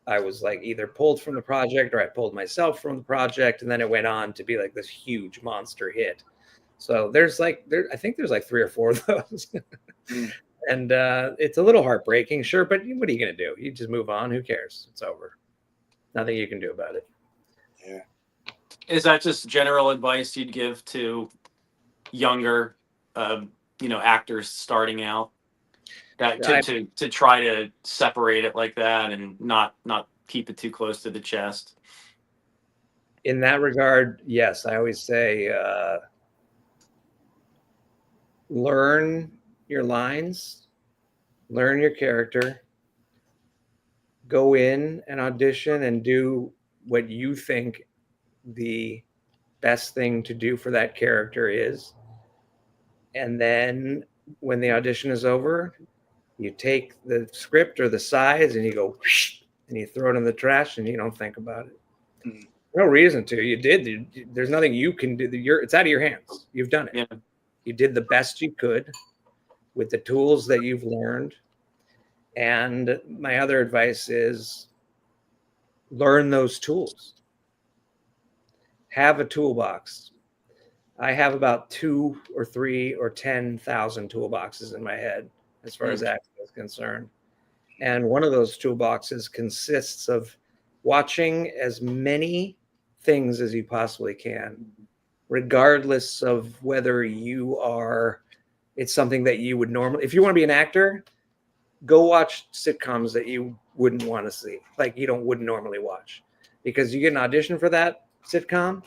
I was like either pulled from the project or I pulled myself from the project. And then it went on to be like this huge monster hit. So there's like, I think there's like 3 or 4 of those. And it's a little heartbreaking, sure, but what are you going to do? You just move on. Who cares? It's over. Nothing you can do about it. Yeah. Is that just general advice you'd give to younger, you know, actors starting out? That to try to separate it like that and not keep it too close to the chest. In that regard, yes, I always say learn your lines, learn your character, go in and audition and do what you think the best thing to do for that character is. And then when the audition is over, you take the script or the sides and you go and you throw it in the trash and you don't think about it. No reason to. You did. There's nothing you can do. It's out of your hands. You've done it. Yeah. You did the best you could with the tools that you've learned. And my other advice is learn those tools. Have a toolbox. I have about 2 or 3 or 10,000 toolboxes in my head as far as acting is concerned. And one of those toolboxes consists of watching as many things as you possibly can, regardless of whether it's something that you would normally, if you want to be an actor, go watch sitcoms that you wouldn't want to see, like you wouldn't normally watch, because you get an audition for that sitcom,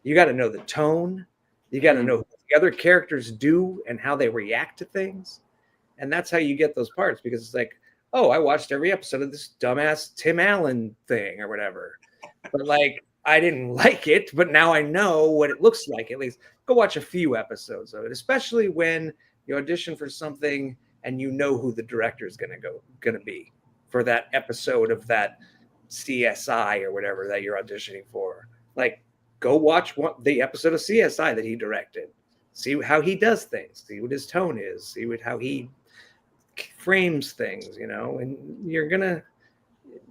you got to know the tone, you got to know what the other characters do and how they react to things. And that's how you get those parts, because it's like, oh, I watched every episode of this dumbass Tim Allen thing or whatever, but like, I didn't like it, but now I know what it looks like. At least go watch a few episodes of it, especially when you audition for something and you know who the director is going to be for that episode of that CSI or whatever that you're auditioning for. Like, go watch the episode of CSI that he directed. See how he does things. See what his tone is. See how he frames things. You know, and you're gonna.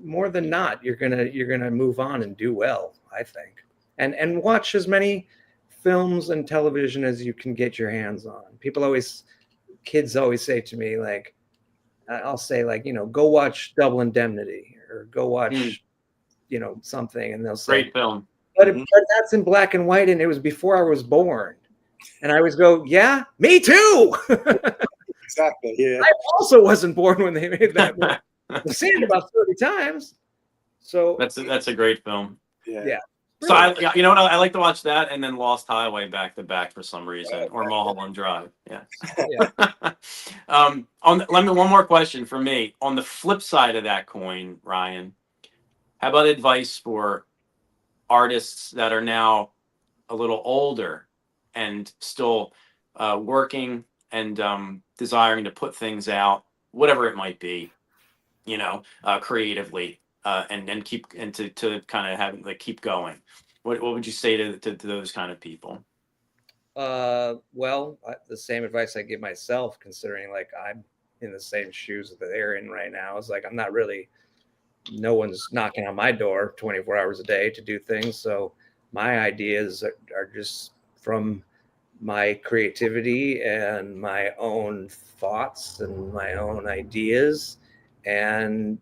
More than not, you're gonna move on and do well, I think, and watch as many films and television as you can get your hands on. Kids always say to me, like, I'll say, like, you know, go watch Double Indemnity or go watch, you know, something, and they'll say, great film, but that's in black and white, and it was before I was born, and I always go, yeah, me too. Exactly. Yeah. I also wasn't born when they made that movie. I've seen it about 30 times. So that's a great film. Yeah. So you know what? I like to watch that and then Lost Highway back to back for some reason, or Mulholland Drive. Yeah. One more question for me. On the flip side of that coin, Ryan, how about advice for artists that are now a little older and still working and desiring to put things out, whatever it might be, you know, creatively, and to kind of have like keep going. What would you say to those kind of people? Well, the same advice I give myself, considering like I'm in the same shoes that they're in right now. Is like I'm not really. No one's knocking on my door 24 hours a day to do things. So my ideas are just from my creativity and my own thoughts and my own ideas. And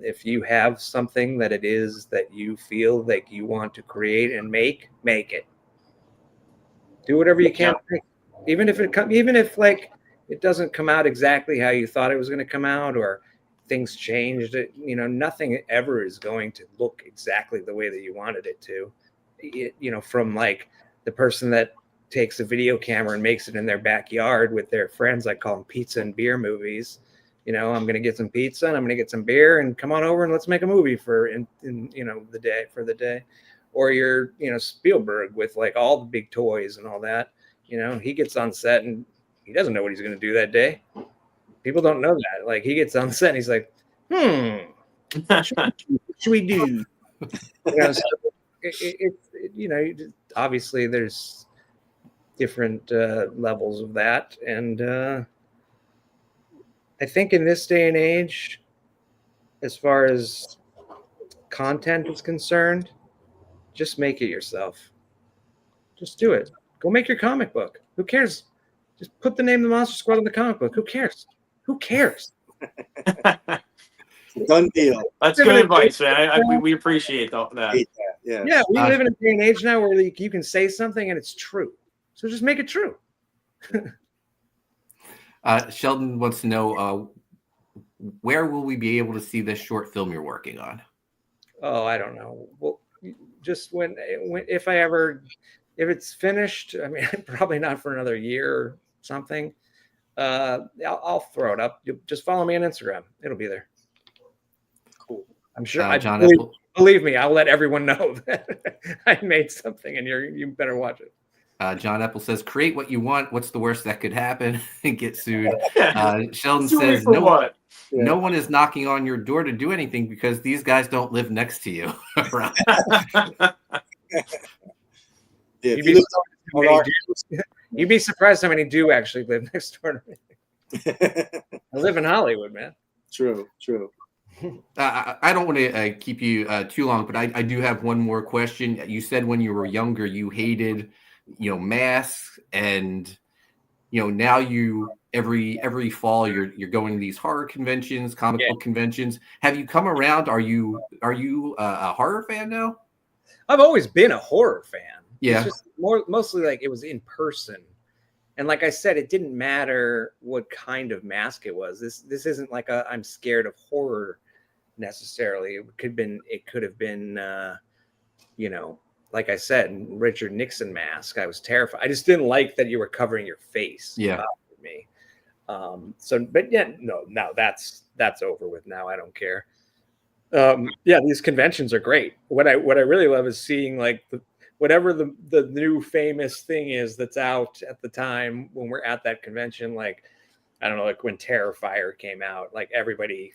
if you have something that it is that you feel like you want to create and make it. Do whatever you can, even if like it doesn't come out exactly how you thought it was going to come out, or things changed. You know, nothing ever is going to look exactly the way that you wanted it to. From like the person that takes a video camera and makes it in their backyard with their friends. I call them pizza and beer movies. I'm going to get some pizza and I'm going to get some beer and come on over and let's make a movie for the day. Or you're, Spielberg with like all the big toys and all that. He gets on set and he doesn't know what he's going to do that day. People don't know that. Like he gets on set and he's like, what should we do? Obviously there's different levels of that. And I think in this day and age, as far as content is concerned, just make it yourself. Just do it. Go make your comic book. Who cares? Just put the name of the Monster Squad on the comic book. Who cares? Who cares? Done deal. That's good advice, man. We appreciate that. Yeah. We live in a day and age now where you can say something and it's true. So just make it true. Sheldon wants to know, where will we be able to see this short film you're working on? Oh, I don't know. Well, just if it's finished, I mean, probably not for another year or something. I'll throw it up. You just follow me on Instagram. It'll be there. Cool. I'm sure. Believe me, I'll let everyone know that I made something, and you better watch it. John Epple says, "Create what you want. What's the worst that could happen?" and get sued. Sheldon Sue says, No one is knocking on your door to do anything because these guys don't live next to you." You'd be surprised how many do actually live next door to me. I live in Hollywood, man. True. I don't want to keep you too long, but I do have one more question. You said when you were younger you hated, masks, and now you every fall you're going to these horror conventions, comic book conventions. Have you come around? Are you a horror fan now? I've always been a horror fan. Yeah, it's just mostly like it was in person, and like I said, it didn't matter what kind of mask it was. This isn't like I'm scared of horror necessarily. It could have been like I said, Richard Nixon mask. I was terrified. I just didn't like that you were covering your face. Yeah, me. No, that's over with now. I don't care. These conventions are great. What I really love is seeing like whatever the new famous thing is that's out at the time when we're at that convention. Like, I don't know, like when Terrifier came out, like everybody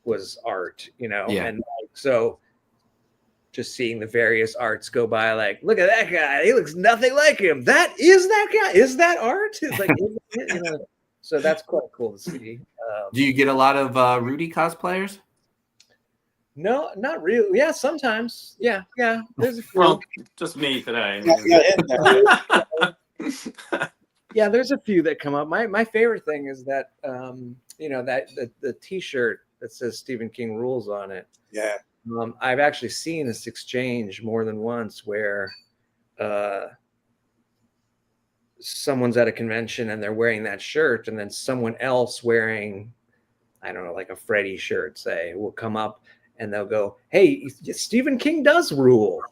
was art, and like, so just seeing the various arts go by, like, look at that guy, he looks nothing like him. That guy. Is that art? It's like, so that's quite cool to see. Do you get a lot of Rudy cosplayers? No, not really. Yeah, sometimes. Yeah. There's a few. Well, just me today. Yeah, there's a few that come up. My favorite thing is that that the T-shirt that says Stephen King rules on it. Yeah. I've actually seen this exchange more than once where someone's at a convention and they're wearing that shirt, and then someone else wearing, I don't know, like a Freddy shirt, say, will come up and they'll go, "Hey, Stephen King does rule."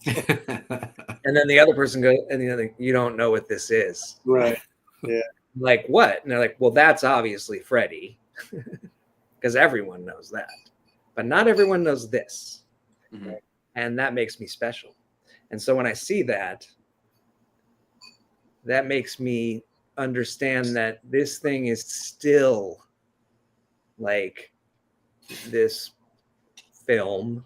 And then the other person goes, and you don't know what this is. Right. Yeah. Like, what? And they're like, well, that's obviously Freddy. Because everyone knows that. But not everyone knows this. Mm-hmm. And that makes me special. And so when I see that, that makes me understand that this thing is still like this film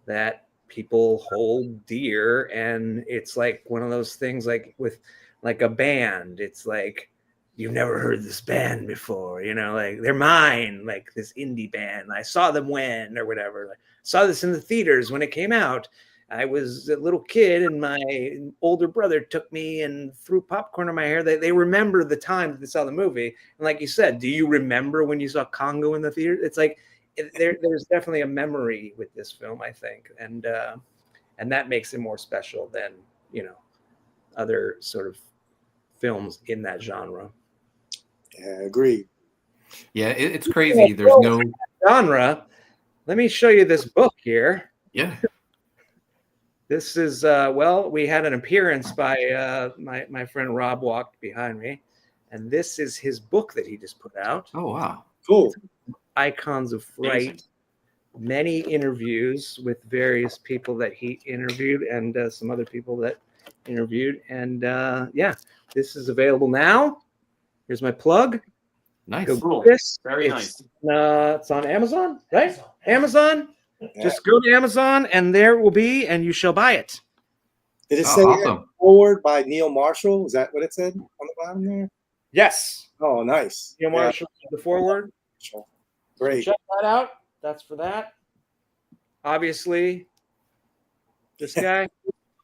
that people hold dear, and it's like one of those things like with like a band. It's like you've never heard this band before, you know, like they're mine, like this indie band. I saw them when or whatever. I saw this in the theaters when it came out. I was a little kid and my older brother took me and threw popcorn in my hair. They remember the time that they saw the movie. And like you said, do you remember when you saw Congo in the theater? It's like there's definitely a memory with this film, I think. And that makes it more special than, you know, other sort of films in that genre. Yeah, agreed. Yeah, it's crazy. There's no genre. Let me show you this book here. Yeah. This is well, we had an appearance by my friend Rob walked behind me, and this is his book that he just put out. Oh wow, cool! Icons of Fright. Many interviews with various people that he interviewed, and some other people that interviewed, and yeah, this is available now. Here's my plug. Nice, cool. Very nice. It's on Amazon, right? Amazon. Yeah. Just go to Amazon and there it will be, and you shall buy it. Did it say forward by Neil Marshall? Is that what it said on the bottom there? Yes. Oh, nice. Neil Marshall, the forward. Great. Check that out. That's for that. Obviously, this guy.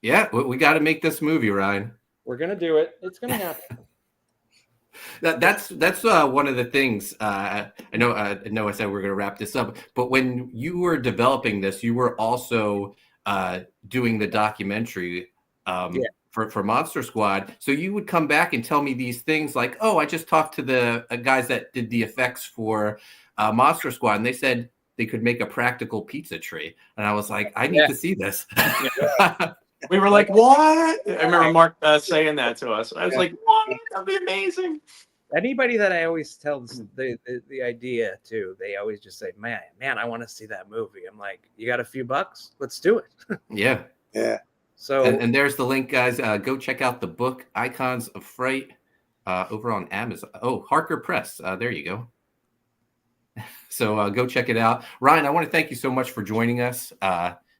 Yeah, we got to make this movie, Ryan. We're gonna do it. It's gonna happen. That's one of the things. I know I said we're going to wrap this up, but when you were developing this, you were also doing the documentary for Monster Squad. So you would come back and tell me these things like, "Oh, I just talked to the guys that did the effects for Monster Squad, and they said they could make a practical pizza tree." And I was like, "I need to see this." We were like, what? I remember Mark saying that to us. I was like, what? That'd be amazing. Anybody that I always tell the idea to, they always just say, man, I want to see that movie. I'm like, you got a few bucks? Let's do it. Yeah. Yeah. So and there's the link, guys. Go check out the book, Icons of Fright, over on Amazon. Oh, Harker Press. There you go. So go check it out. Ryan, I want to thank you so much for joining us.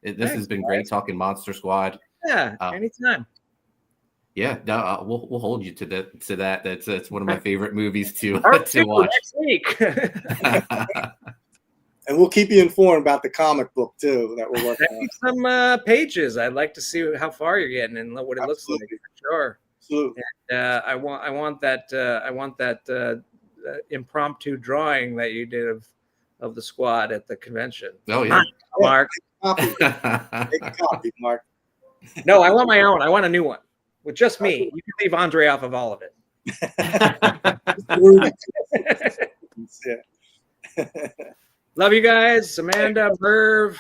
This has been great talking Monster Squad. Yeah, anytime. Yeah, we'll hold you to that. That's one of my favorite movies to watch. Next week. And we'll keep you informed about the comic book too that we're working on. Some pages. I'd like to see how far you're getting and what it looks like. Sure. Absolutely. And, I want that impromptu drawing that you did of the squad at the convention. Oh yeah, Mark. Make a copy, Mark. No, I want my own. I want a new one with just me. You can leave Andre off of all of it. Love you guys. Amanda, Merv,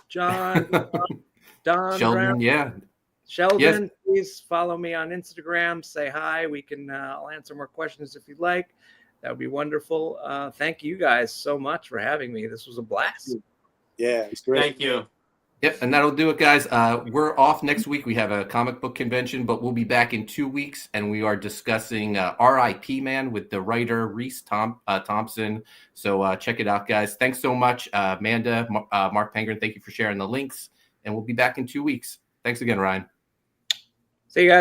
John, Don, Sheldon, Brown. yeah. Sheldon, yes. Please follow me on Instagram. Say hi. We can I'll answer more questions if you'd like. That would be wonderful. Thank you guys so much for having me. This was a blast. Yeah, it's great. Thank you. Yep, and that'll do it, guys. We're off next week. We have a comic book convention, but we'll be back in 2 weeks, and we are discussing R.I.P. Man with the writer Reese Thompson. So check it out, guys. Thanks so much, Amanda, Mark Pangren. Thank you for sharing the links, and we'll be back in 2 weeks. Thanks again, Ryan. See you guys.